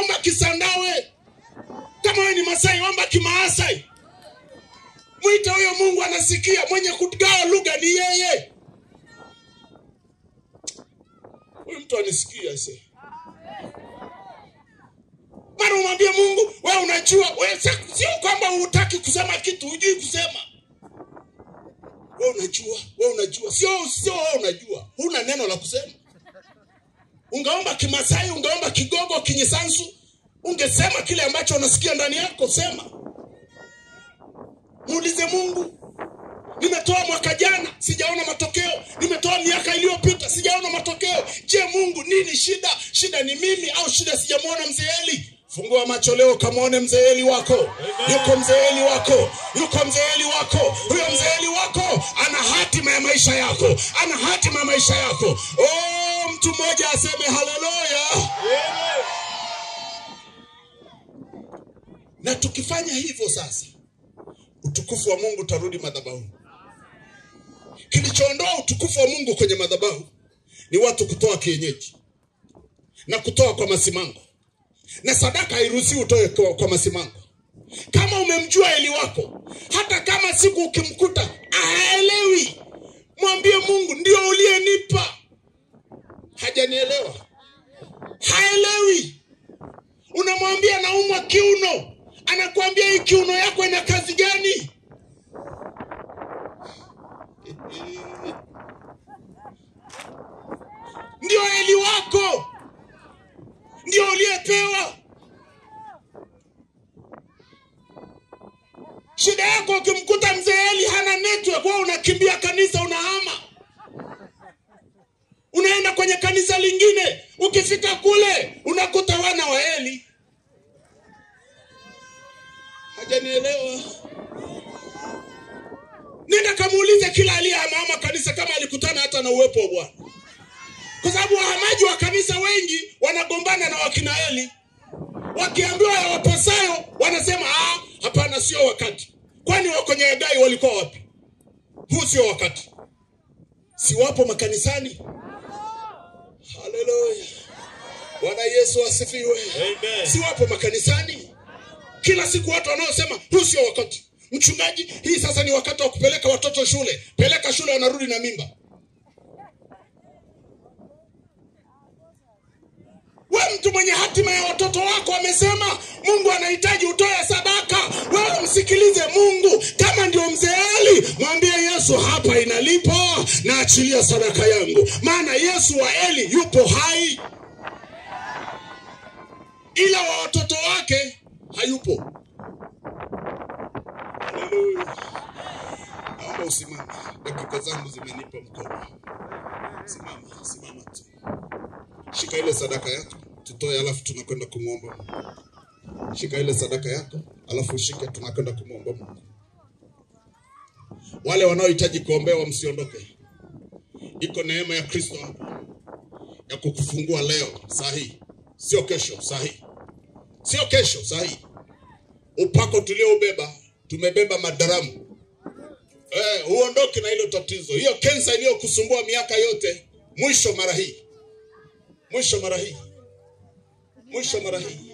Omba Kisandawe. Kama wewe ni Masai, omba Kimaasai. Mwite huyo Mungu, anasikia. Mwenye kugawa lugha ni yeye. Huyu mtu anisikia sasa. Mara umwambie Mungu, wewe unajua, wewe sio kwamba hutaki kusema kitu, hujui kusema. Wewe unajua. Sio wewe unajua. Huna neno la kusema. Ungeomba Kimasai, ungeomba Kigogo, Kinyisansu, ungesema kile ambacho unasikia ndani yako, sema. Muulize Mungu. Nimetoa mwaka jana, sijaona matokeo. Nimetoa miaka iliyopita, sijaona matokeo. Je, Mungu, nini shida? Shida ni mimi au shida sijamuona mzee Eli? Fungua macho leo kamuone mzee Eli wako. Yuko mzee Eli wako. Yuko mzee Eli wako. Huyo mzee Eli wako ana hatima ya maisha yako. Ana hatima ya maisha yako. Oh, mtu mmoja aseme haleluya. Na tukifanya hivyo sasa, utukufu wa Mungu utarudi madhabahu. Kilichoondoa utukufu wa Mungu kwenye madhabahu ni watu kutoa kienyeji na kutoa kwa masimango. Na sadaka hairuhusiwi utoe kwa masimango. Kama umemjua Eli wako, hata kama siku ukimkuta haelewi, mwambie Mungu, ndio uliyenipa. Hajanielewa. Haelewi. Unamwambia naumwa kiuno, anakuambia hii kiuno yako ina kazi gani? Ndio Eli wako, ndio uliyepewa. Shida yako ukimkuta mzee Eli hana network, wewe unakimbia kanisa, unahama, unaenda kwenye kanisa lingine. Ukifika kule unakuta wana wa Eli. Hajanielewa? Nenda kamuulize kila aliyehama kanisa kama alikutana hata na uwepo wa Bwana. Kwa sababu wahamaji wa kanisa wengi wanagombana na wakina Eli. Wakiambiwa yawapasayo wanasema hapana, sio wakati. Kwani wako Nyagai walikuwa wapi? Huu sio wakati. Si wapo makanisani? Haleluya. Bwana Yesu asifiwe. Amen. Si wapo makanisani? Kila siku watu wanaosema huu sio wakati. Mchungaji, hii sasa ni wakati wa kupeleka watoto shule. Peleka shule, wanarudi na mimba. Wewe mtu mwenye hatima ya watoto wako amesema Mungu anahitaji utoe sadaka. Wewe msikilize Mungu. Kama ndio mzee Eli, mwambie Yesu, hapa inalipa, na achilia sadaka yangu. Maana Yesu wa Eli yupo hai, ila wa watoto wake hayupo. Haleluya. Naomba usimame. Dakika zangu zimenipa mkono. Simama tu. Shika ile sadaka yako, tutoe, alafu tunakwenda kumuomba Mungu. Shika ile sadaka yako, alafu ushike, tunakwenda kumuomba Mungu. Wale wanaohitaji kuombewa msiondoke. Iko neema ya Kristo hapa ya kukufungua leo, saa hii. Sio kesho, saa hii. Sio kesho, saa hii. Upako tulioubeba, tumebeba madaramu. Uondoke na hilo tatizo. Hiyo kensa iliyokusumbua miaka yote, mwisho mara hii. Mwisho mara hii. Mwisho mara hii.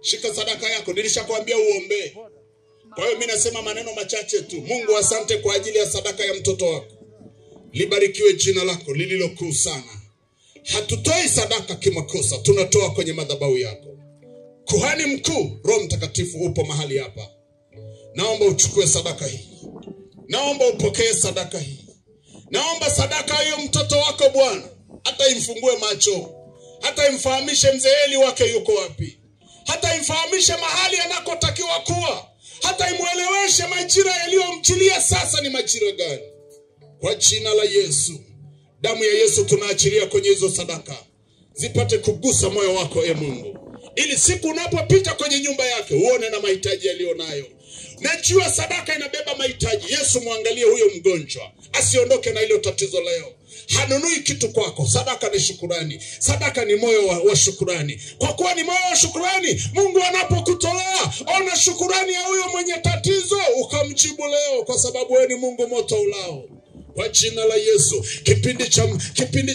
Shika sadaka yako, nilishakwambia uombe. Kwa hiyo mimi nasema maneno machache tu. Mungu, asante kwa ajili ya sadaka ya mtoto wako. Libarikiwe jina lako lililokuu sana. Hatutoi sadaka kimakosa, tunatoa kwenye madhabahu yako. Kuhani mkuu, Roho Mtakatifu upo mahali hapa. Naomba uchukue sadaka hii. Naomba upokee sadaka hii. Naomba sadaka hiyo mtoto wako Bwana, hata imfungue macho, hata imfahamishe mzee Eli wake yuko wapi, hata imfahamishe mahali anakotakiwa kuwa, hata imueleweshe majira yaliyomchilia sasa ni majira gani. Kwa jina la Yesu, damu ya Yesu tunaachilia kwenye hizo sadaka, zipate kugusa moyo wako Mungu, ili siku unapopita kwenye nyumba yake uone na mahitaji yalionayo. Najua sadaka inabeba mahitaji. Yesu, muangalie huyo mgonjwa, asiondoke na hilo tatizo leo. Hanunui kitu kwako. Sadaka ni shukrani. Sadaka ni moyo wa shukrani. Kwa kuwa ni moyo wa shukrani, Mungu anapokutolea, ona shukrani ya huyo mwenye tatizo, ukamjibu leo, kwa sababu wewe ni Mungu moto ulao. Kwa jina la Yesu, kipindi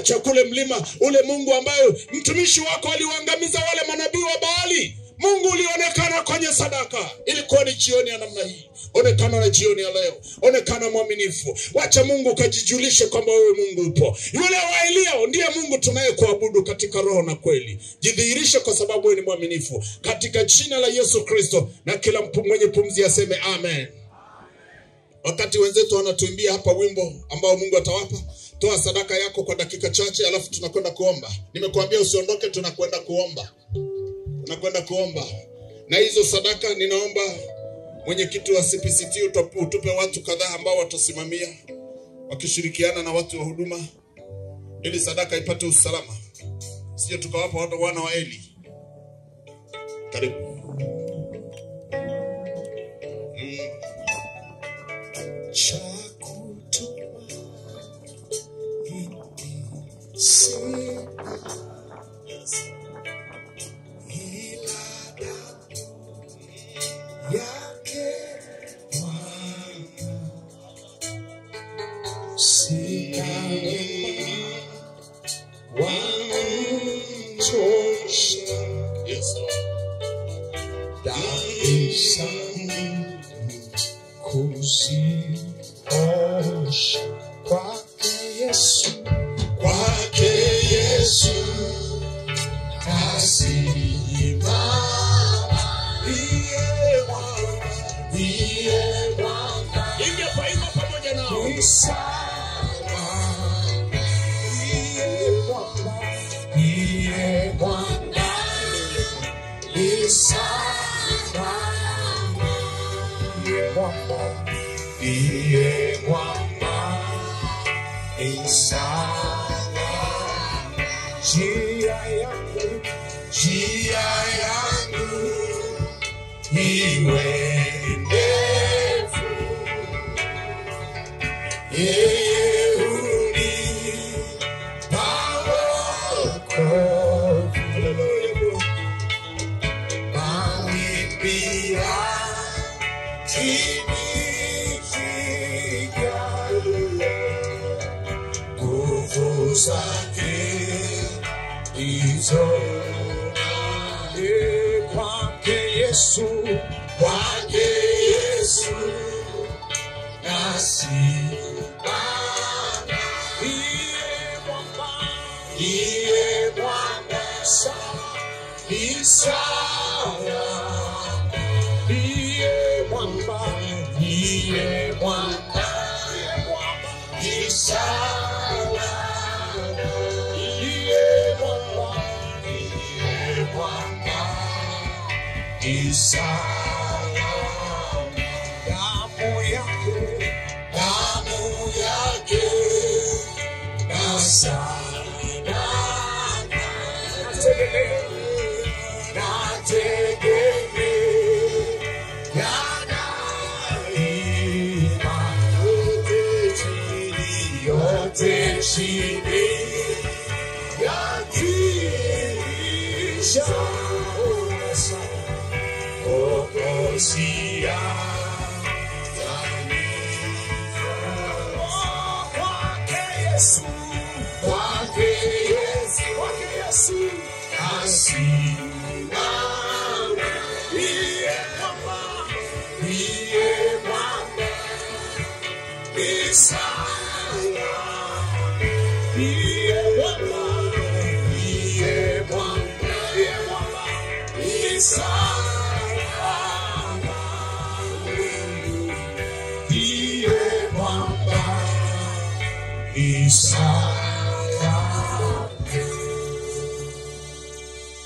cha kule mlima ule, Mungu ambayo mtumishi wako aliwaangamiza wale manabii wa Baali, Mungu ulionekana kwenye sadaka. Ilikuwa ni jioni ya namna hii. Onekana na jioni ya leo. Onekana mwaminifu. Wacha Mungu kajijulishe kwamba wewe Mungu upo. Yule wa Elia ndiye Mungu tunayekuabudu katika roho na kweli. Jidhihirishe kwa sababu wewe ni mwaminifu. Katika jina la Yesu Kristo, na kila mwenye pumzi aseme amen. Wakati wenzetu wanatuimbia hapa wimbo ambao Mungu atawapa, toa sadaka yako kwa dakika chache, alafu tunakwenda kuomba. Nimekuambia usiondoke, tunakwenda kuomba. Tunakwenda kuomba. Na hizo sadaka ninaomba mwenyekiti wa CPCT utupe watu kadhaa ambao watasimamia wakishirikiana na watu wa huduma, ili sadaka ipate usalama. Sije tukawapa watu wana wa Eli. Karibu. Kwake Yesu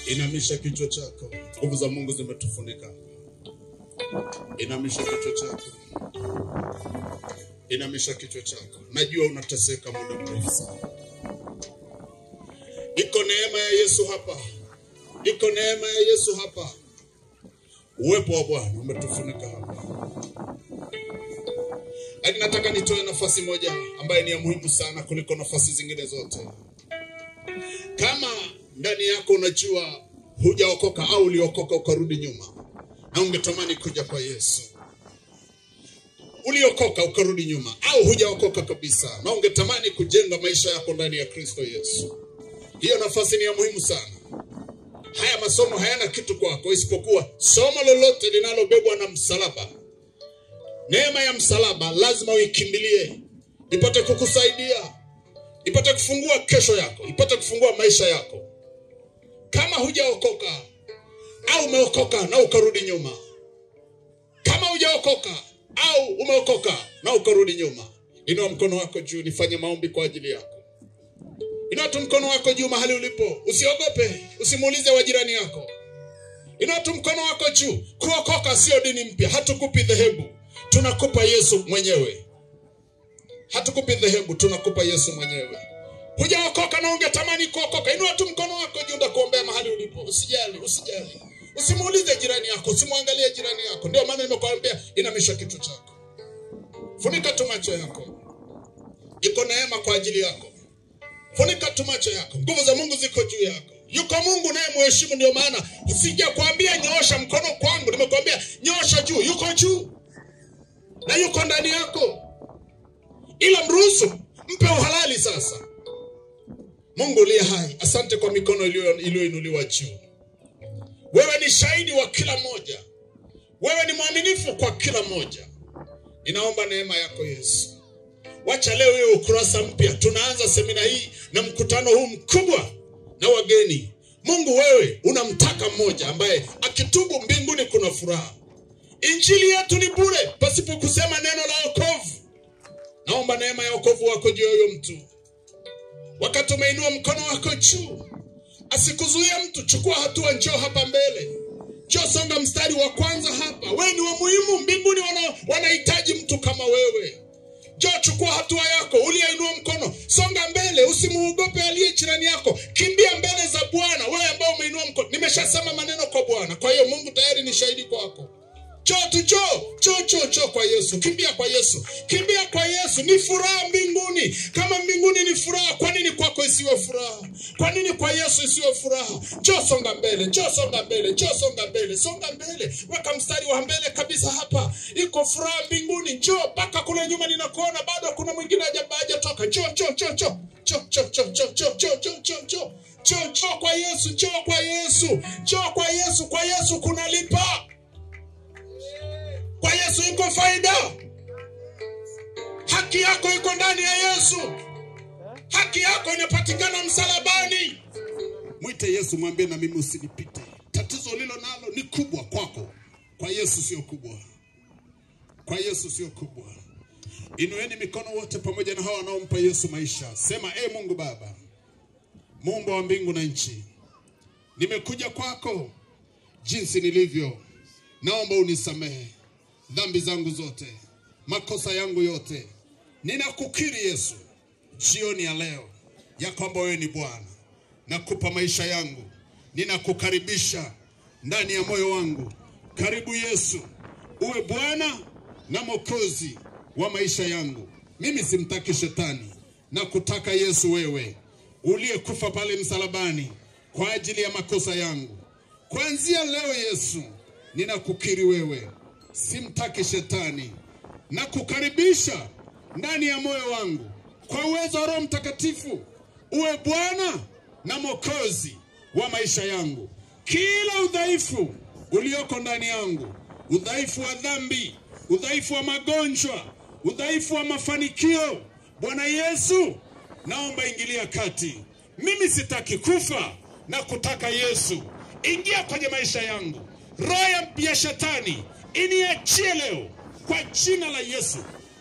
Inamisha kichwa chako. Nguvu za Mungu zimetufunika. Inamisha kichwa chako. Inamisha kichwa chako. Najua unateseka muda mrefu sana. Iko neema ya Yesu hapa. Iko neema ya Yesu hapa. Uwepo wa Bwana umetufunika hapa. Lakini nataka nitoe nafasi moja ambayo ni ya muhimu sana kuliko nafasi zingine zote. Kama ndani yako unajua hujaokoka au uliokoka ukarudi nyuma na ungetamani kuja kwa Yesu. Uliokoka ukarudi nyuma au hujaokoka kabisa na ungetamani kujenga maisha yako ndani ya Kristo Yesu. Hiyo nafasi ni ya muhimu sana. Haya masomo hayana kitu kwako isipokuwa somo lolote linalobebwa na msalaba. Neema ya msalaba lazima uikimbilie. Ipate kukusaidia. Ipate kufungua kesho yako. Ipate kufungua maisha yako. Kama hujaokoka au umeokoka na ukarudi nyuma. Kama hujaokoka au umeokoka na ukarudi nyuma. Inua mkono wako juu nifanye maombi kwa ajili yako. Inua tu mkono wako juu mahali ulipo. Usiogope, usimuulize wa jirani yako. Inua tu mkono wako juu. Kuokoka sio dini mpya, hatukupi dhehebu. Tunakupa Yesu mwenyewe. Hatukupi dhehebu, tunakupa Yesu mwenyewe. Hujaokoka na ungetamani kuokoka. Inua tu mkono wako juu ndakuombea mahali ulipo. Usijali. Usimuulize jirani yako, usimwangalie jirani yako. Ndio maana nimekuambia inamisha kichwa chako. Funika tu macho yako. Iko neema kwa ajili yako. Funika tu macho yako. Nguvu za Mungu ziko juu yako. Yuko Mungu naye mheshimu, ndio maana sijakwambia nyoosha mkono kwangu, nimekwambia nyoosha juu. Yuko juu. Na yuko ndani yako. Ila mruhusu, mpe uhalali sasa. Mungu uliye hai, asante kwa mikono iliyoinuliwa juu. Wewe ni shahidi wa kila moja. Wewe ni mwaminifu kwa kila moja. Ninaomba neema yako Yesu. Wacha leo hiyo ukurasa mpya. Tunaanza semina hii na mkutano huu mkubwa na wageni. Mungu wewe unamtaka mmoja ambaye akitubu mbinguni kuna furaha. Injili yetu ni bure pasipo kusema neno la wokovu. Naomba neema ya wokovu wako juu ya huyo mtu. Wakati umeinua mkono wako juu, asikuzuia mtu. Chukua hatua, njoo hapa mbele. Njoo songa mstari wa kwanza hapa. Wewe ni wa muhimu. Mbinguni wanahitaji mtu kama wewe. Njoo chukua hatua yako. Uliyeinua mkono, songa mbele. Usimuogope aliye jirani yako. Kimbia mbele za Bwana. Wewe ambao umeinua mkono, nimeshasema maneno kwa Bwana. Kwa hiyo Mungu tayari ni shahidi kwako. Njoo kwa Yesu. Kimbia kwa Yesu. Kimbia kwa Yesu. Ni furaha mbinguni. Kama mbinguni ni furaha, kwa nini kwako isiwe furaha? Kwa nini kwa Yesu isiwe furaha? Njoo songa mbele. Songa mbele. Weka mstari wa mbele kabisa hapa. Iko furaha mbinguni. Njoo mpaka kule nyuma ninakuona bado kuna mwingine hajatoka. Njoo kwa Yesu. Kwa Yesu kunalipa. Kwa Yesu iko faida. Haki yako iko ndani ya Yesu. Haki yako inapatikana msalabani. Mwite Yesu, mwambie na mimi usinipite. Tatizo lilo nalo ni kubwa kwako. Kwa Yesu sio kubwa. Kwa Yesu sio kubwa. Inueni mikono wote pamoja na hao wanaompa Yesu maisha. Sema, Mungu Baba, Mungu wa mbingu na nchi, nimekuja kwako jinsi nilivyo. Naomba unisamehe dhambi zangu zote, makosa yangu yote. Ninakukiri Yesu jioni ya leo ya kwamba wewe ni Bwana. Nakupa maisha yangu. Ninakukaribisha ndani ya moyo wangu. Karibu Yesu, uwe Bwana na Mwokozi wa maisha yangu. Mimi simtaki shetani. Nakutaka Yesu, wewe uliyekufa pale msalabani kwa ajili ya makosa yangu. Kuanzia leo Yesu, ninakukiri wewe. Simtaki shetani. Na kukaribisha ndani ya moyo wangu kwa uwezo wa Roho Mtakatifu. Uwe Bwana na Mwokozi wa maisha yangu. Kila udhaifu ulioko ndani yangu, udhaifu wa dhambi, udhaifu wa magonjwa, udhaifu wa mafanikio, Bwana Yesu, naomba ingilia kati. Mimi sitaki kufa. Na kutaka Yesu, ingia kwenye maisha yangu. Roho ya shetani iniachie leo kwa jina la Yesu.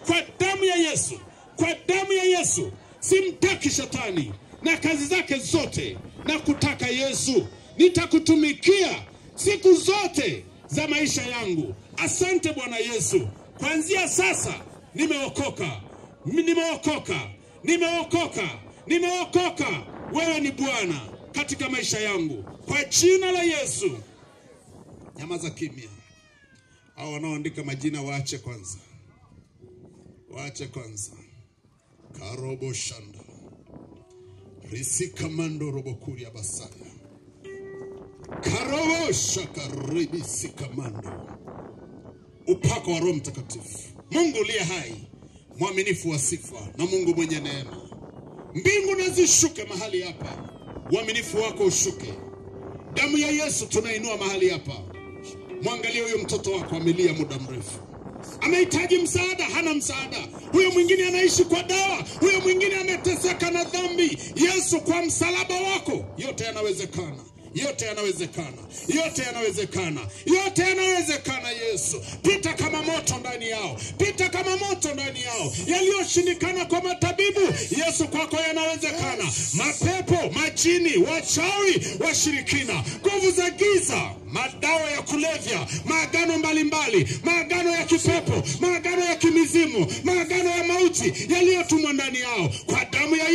Kwa damu ya Yesu. Kwa damu ya Yesu. Simtaki shetani na kazi zake zote. Na kutaka Yesu, nitakutumikia siku zote za maisha yangu. Asante Bwana Yesu. Kuanzia sasa nimeokoka. Wewe ni Bwana katika maisha yangu. Kwa jina la Yesu. Nyamaza kimya. Hao wanaoandika majina waache kwanza. Karobo shanda. Risika mando robokuri abasaya. Karobo shakaribisika mando. Upako wa Roho Mtakatifu. Mungu uliye hai, mwaminifu wa sifa na Mungu mwenye neema. Mbingu na zishuke mahali hapa. Uaminifu wako ushuke. Damu ya Yesu tunainua mahali hapa. Mwangalie huyo mtoto wako amelia muda mrefu. Amehitaji msaada, hana msaada. Huyo mwingine anaishi kwa dawa. Huyo mwingine ameteseka na dhambi. Yesu, kwa msalaba wako yote yanawezekana. Yote yanawezekana Yesu. Pita kama moto ndani yao. Yaliyoshindikana kwa matabibu, Yesu, kwako yanawezekana. Mapepo, majini, wachawi, washirikina, nguvu za giza, madawa ya kulevya, maagano mbalimbali, maagano ya kipepo, maagano ya kimizimu, maagano ya mauti yaliyotumwa ndani yao. Kwa damu ya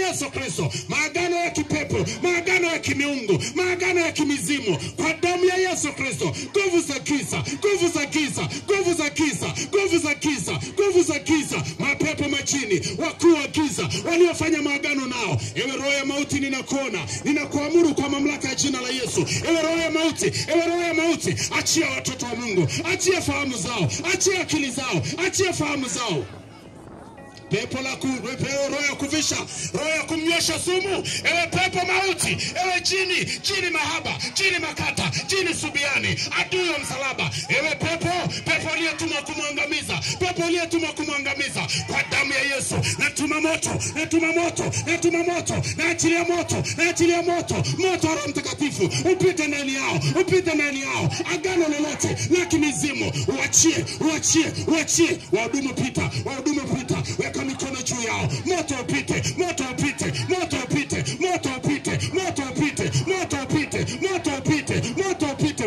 Yesu Kristo, maagano ya kipepo, maagano ya kimiungu, maagano ya kimizimu, kwa damu ya Yesu Kristo. Nguvu za giza, mapepo majini, wakuu wa giza waliofanya maagano nao. Ewe roho ya mauti, ninakuamuru kwa mamlaka ya jina la Yesu. Ewe roho ya mauti, achia watoto wa Mungu, achia fahamu zao, achia akili zao, achia fahamu zao. Pepo roho ya kuvisha, roho ya kumnyosha sumu, ewe pepo mauti, ewe jini mahaba, jini makata, jini subiani, adui wa msalaba, ewe pepo uliyetumwa kumwangamiza, kwa damu ya Yesu natuma moto, natuma moto, natuma moto, naachilia moto, naachilia moto, moto wa Roho Mtakatifu upite ndani yao, upite ndani yao. Agano lolote la kimizimu uachie, uachie, uachie. Wahudumu pita, wahudumu pita, weka mikono juu yao. Moto upite, moto upite, moto upite, moto upite, moto upite, moto upite, moto upite, moto upite.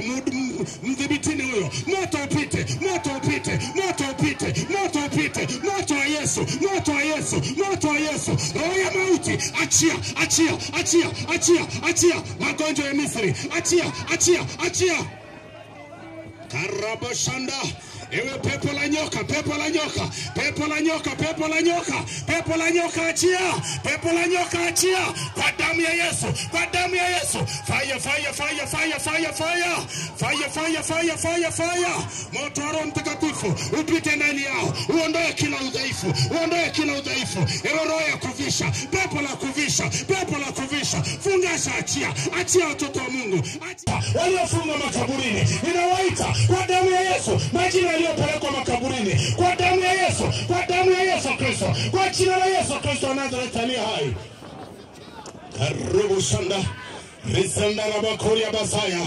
Mdhibitini huyo, moto upite, moto upite, moto upite, moto upite, moto wa Yesu, moto wa Yesu, moto wa Yesu. Roho ya mauti achia, achia, achia, achia, achia. Magonjwa ya Misri achia, achia, achia. Karabashanda, ewe pepo la nyoka, pepo la nyoka, pepo la nyoka, pepo la nyoka, pepo la nyoka achia, pepo la nyoka achia, kwa damu ya Yesu, kwa damu ya Yesu. Fire, fire, fire, fire, fire, fire, fire, fire, fire, fire, fire. Moto wa Roho Mtakatifu upite ndani yao, uondoe kila udhaifu, uondoe kila udhaifu. Ewe roho ya kuvisha, pepo la kuvisha, pepo la kuvisha, fungasha, achia, achia watoto wa Mungu, achia waliofunga makaburini. Ninawaita kwa damu ya Yesu, majina yaliyopelekwa makaburini, kwa damu ya Yesu, kwa damu ya Yesu Kristo, kwa jina la Yesu Kristo wa Nazareth aliye hai. Karibu shanda, risanda rabakuri ya basaya.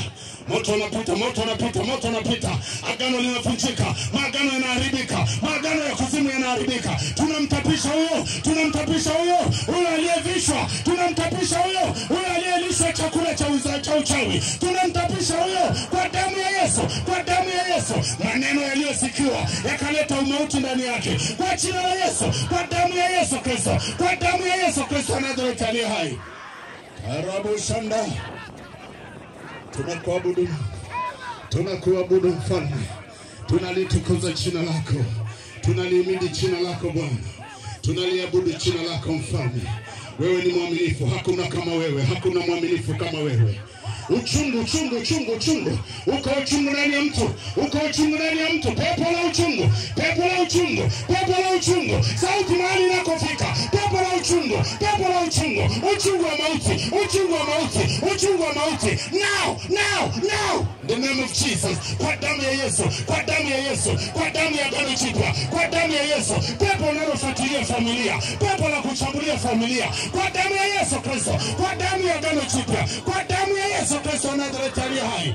Moto unapita, moto unapita, moto unapita. Agano linavunjika, maagano yanaharibika, maagano ya kuzimu yanaharibika. Tunamtapisha huyo, tunamtapisha huyo, huyo aliyevishwa, tunamtapisha huyo, huyo aliyelishwa chakula cha uchawi. Tunamtapisha huyo kwa damu ya Yesu, kwa damu ya Yesu. Maneno yaliyosikiwa yakaleta umauti ndani yake, kwa jina la Yesu, kwa damu ya Yesu Kristo, kwa damu ya Yesu Kristo Nazareth aliye hai. Karibu shanda. Tunakuabudu, tunakuabudu Mfalme, tunalitukuza jina lako, tunalihimidi jina lako Bwana, tunaliabudu jina lako Mfalme. Wewe ni mwaminifu, hakuna kama wewe, hakuna mwaminifu kama wewe. Uchungu, uchungu, uchungu, uchungu. Uko uchungu ndani ya mtu, uko uchungu ndani ya mtu. Pepo la uchungu, pepo la uchungu, pepo la uchungu. Sauti mahali inakofika, pepo la uchungu, pepo la uchungu. Uchungu wa mauti, uchungu wa mauti, uchungu wa mauti. Now, now, now. The name of Jesus. Kwa damu ya Yesu, kwa damu ya Yesu, kwa damu ya Agano Jipya, kwa damu ya Yesu. Pepo unalofuatilia familia, pepo la kuchambulia familia, kwa damu ya Yesu Kristo, kwa damu ya Agano Jipya, kwa damu ya Yesu Kristo wa Nazareth aliye hai.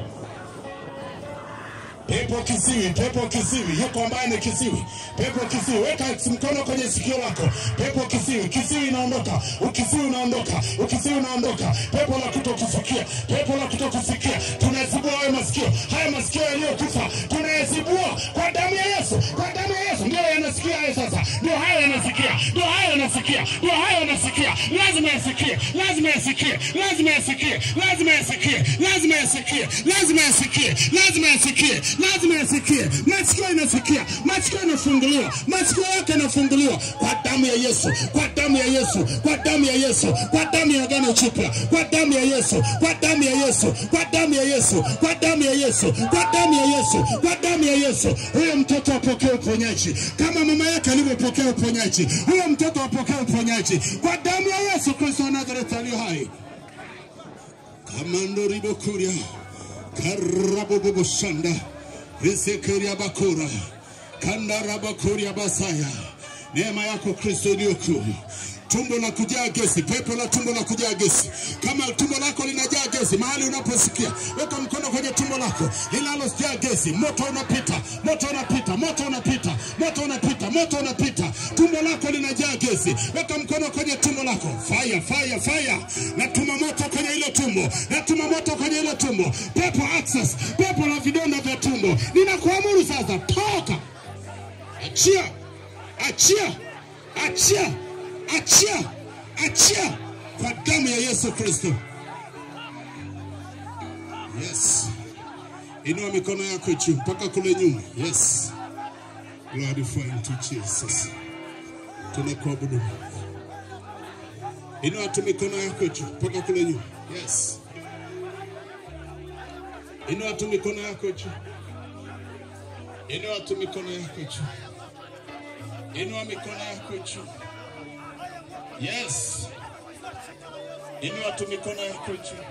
Pepo kisiwi, pepo kisiwi, yuko ambaye ni kisiwi. Pepo kisiwi, weka mkono kwenye sikio lako. Pepo kisiwi, kisiwi inaondoka, ukisiwi unaondoka, ukisiwi unaondoka. Pepo la kutokusikia, pepo la kutokusikia. Tunazibua hayo masikio, haya masikio yaliyokufa, tunayazibua kwa damu ya Yesu, kwa damu ya Yesu. Ndio yanasikia hayo sasa, ndio hayo yanasikia, ndio hayo yanasikia, ndio hayo yanasikia. Lazima yasikie, lazima yasikie, lazima yasikie, lazima yasikie, lazima yasikie, lazima yasikie, lazima yasikie, lazima yasikie. Masikio inasikia, masikio inafunguliwa, masikio yake inafunguliwa kwa damu ya Yesu, kwa damu ya Yesu, kwa damu ya Yesu, kwa damu ya Agano Jipya, kwa damu ya Yesu, kwa damu ya Yesu, kwa damu ya Yesu, kwa damu ya Yesu, kwa damu ya Yesu, kwa damu ya Yesu. Huyo mtoto apokee uponyaji kama mama yake alivyopokea uponyaji. Huyo mtoto apokee uponyaji kwa damu ya Yesu Kristo wa Nazareth aliye hai. Kamando ribokuria, karabobo shanda, risekeria bakura, kandara bakuria basaya. Neema yako Kristo iliyo kuu. Tumbo la kujaa gesi, pepo la tumbo la kujaa gesi. Kama tumbo lako linajaa gesi, mahali unaposikia, weka mkono kwenye tumbo lako linalojaa gesi. Moto unapita, moto unapita, moto unapita, moto unapita, moto unapita. Tumbo lako linajaa gesi, weka mkono kwenye tumbo lako. Fire, fire, fire. Natuma moto kwenye ile tumbo, natuma moto kwenye ile tumbo. Pepo access, pepo la vidonda vya tumbo. Ninakuamuru sasa, toka. Achia, achia, achia, achia, achia kwa damu ya Yesu Kristo. Yes. Inua mikono yako juu mpaka kule nyuma. Yes. Glorify to Jesus. Tunakuabudu. Inua tu mikono yako juu mpaka kule nyuma. Yes. Inua tu mikono yako juu. Inua tu mikono yako juu. Inua mikono yako juu. Yes. Inua tu mikono yako juu.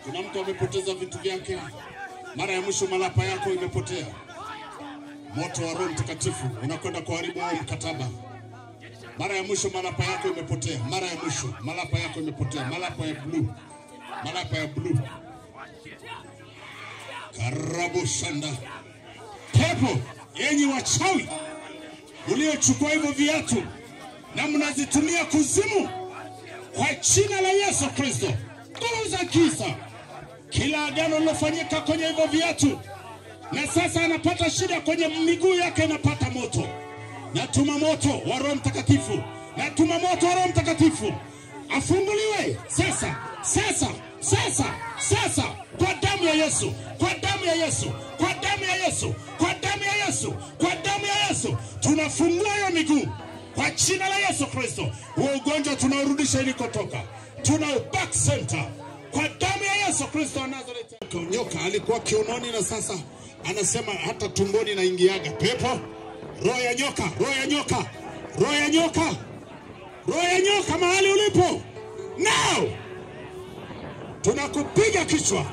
Kuna mtu amepoteza vitu vyake. Mara ya mwisho malapa yako imepotea. Moto wa Roho Mtakatifu unakwenda kuharibu huo mkataba. Mara ya mwisho malapa yako imepotea. Mara ya mwisho malapa yako imepotea. Malapa ya blue. Malapa ya blue. Karabu shanda. Pepo yenyi wachawi uliochukua hivyo viatu na mnazitumia kuzimu, kwa jina la Yesu Kristo, nguvu za giza, kila agano lilofanyika kwenye hivyo viatu na sasa anapata shida kwenye miguu yake, inapata moto. Natuma moto wa Roho Mtakatifu. Natuma moto wa Roho Mtakatifu. Afunguliwe sasa, sasa, sasa, sasa, kwa damu ya Yesu, kwa damu ya Yesu, kwa damu ya Yesu, kwa damu ya Yesu, kwa damu ya Yesu. Tunafungua hiyo miguu kwa jina la Yesu Kristo. Huo ugonjwa tunaurudisha ilikotoka. Tuna back center kwa damu ya Yesu Kristo wa Nazareti. Nyoka alikuwa kiunoni na sasa anasema hata tumboni na ingiaga. Pepo, roho ya nyoka, roho ya nyoka, roho ya nyoka, roho ya nyoka mahali ulipo. Now tunakupiga kichwa.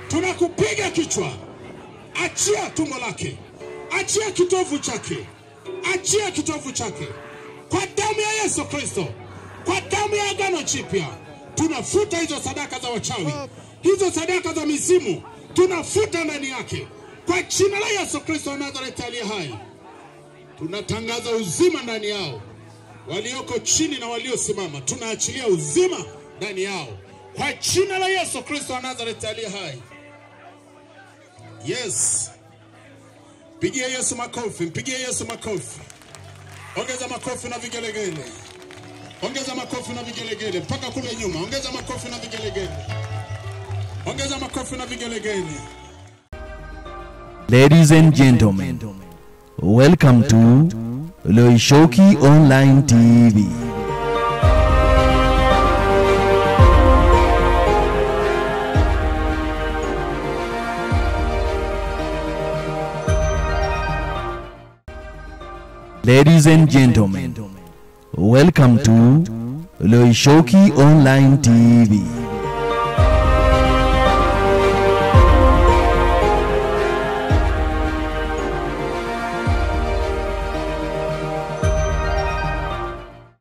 Tunakupiga kichwa. Achia tumbo lake. Achia kitovu chake. Achia kitovu chake. Kwa damu ya Yesu Kristo. Kwa damu ya agano jipya. Tunafuta hizo sadaka za wachawi. Hizo sadaka za mizimu. Tunafuta ndani yake. Kwa jina la Yesu Kristo wa Nazareti aliye hai. Tunatangaza uzima ndani yao. Walioko chini na waliosimama. Tunaachilia uzima ndani yao. Kwa jina la Yesu Kristo wa Nazareti aliye hai. Yes. Pigia Yesu makofi. Pigia Yesu makofi. Ongeza makofi na vigelegele. Ongeza makofi na vigelegele. Mpaka kule nyuma. Ongeza makofi na vigelegele. Ongeza makofi na vigelegele. Ladies and gentlemen, welcome to Loishoki Online TV. Ladies and gentlemen, welcome to Loishoki Online TV.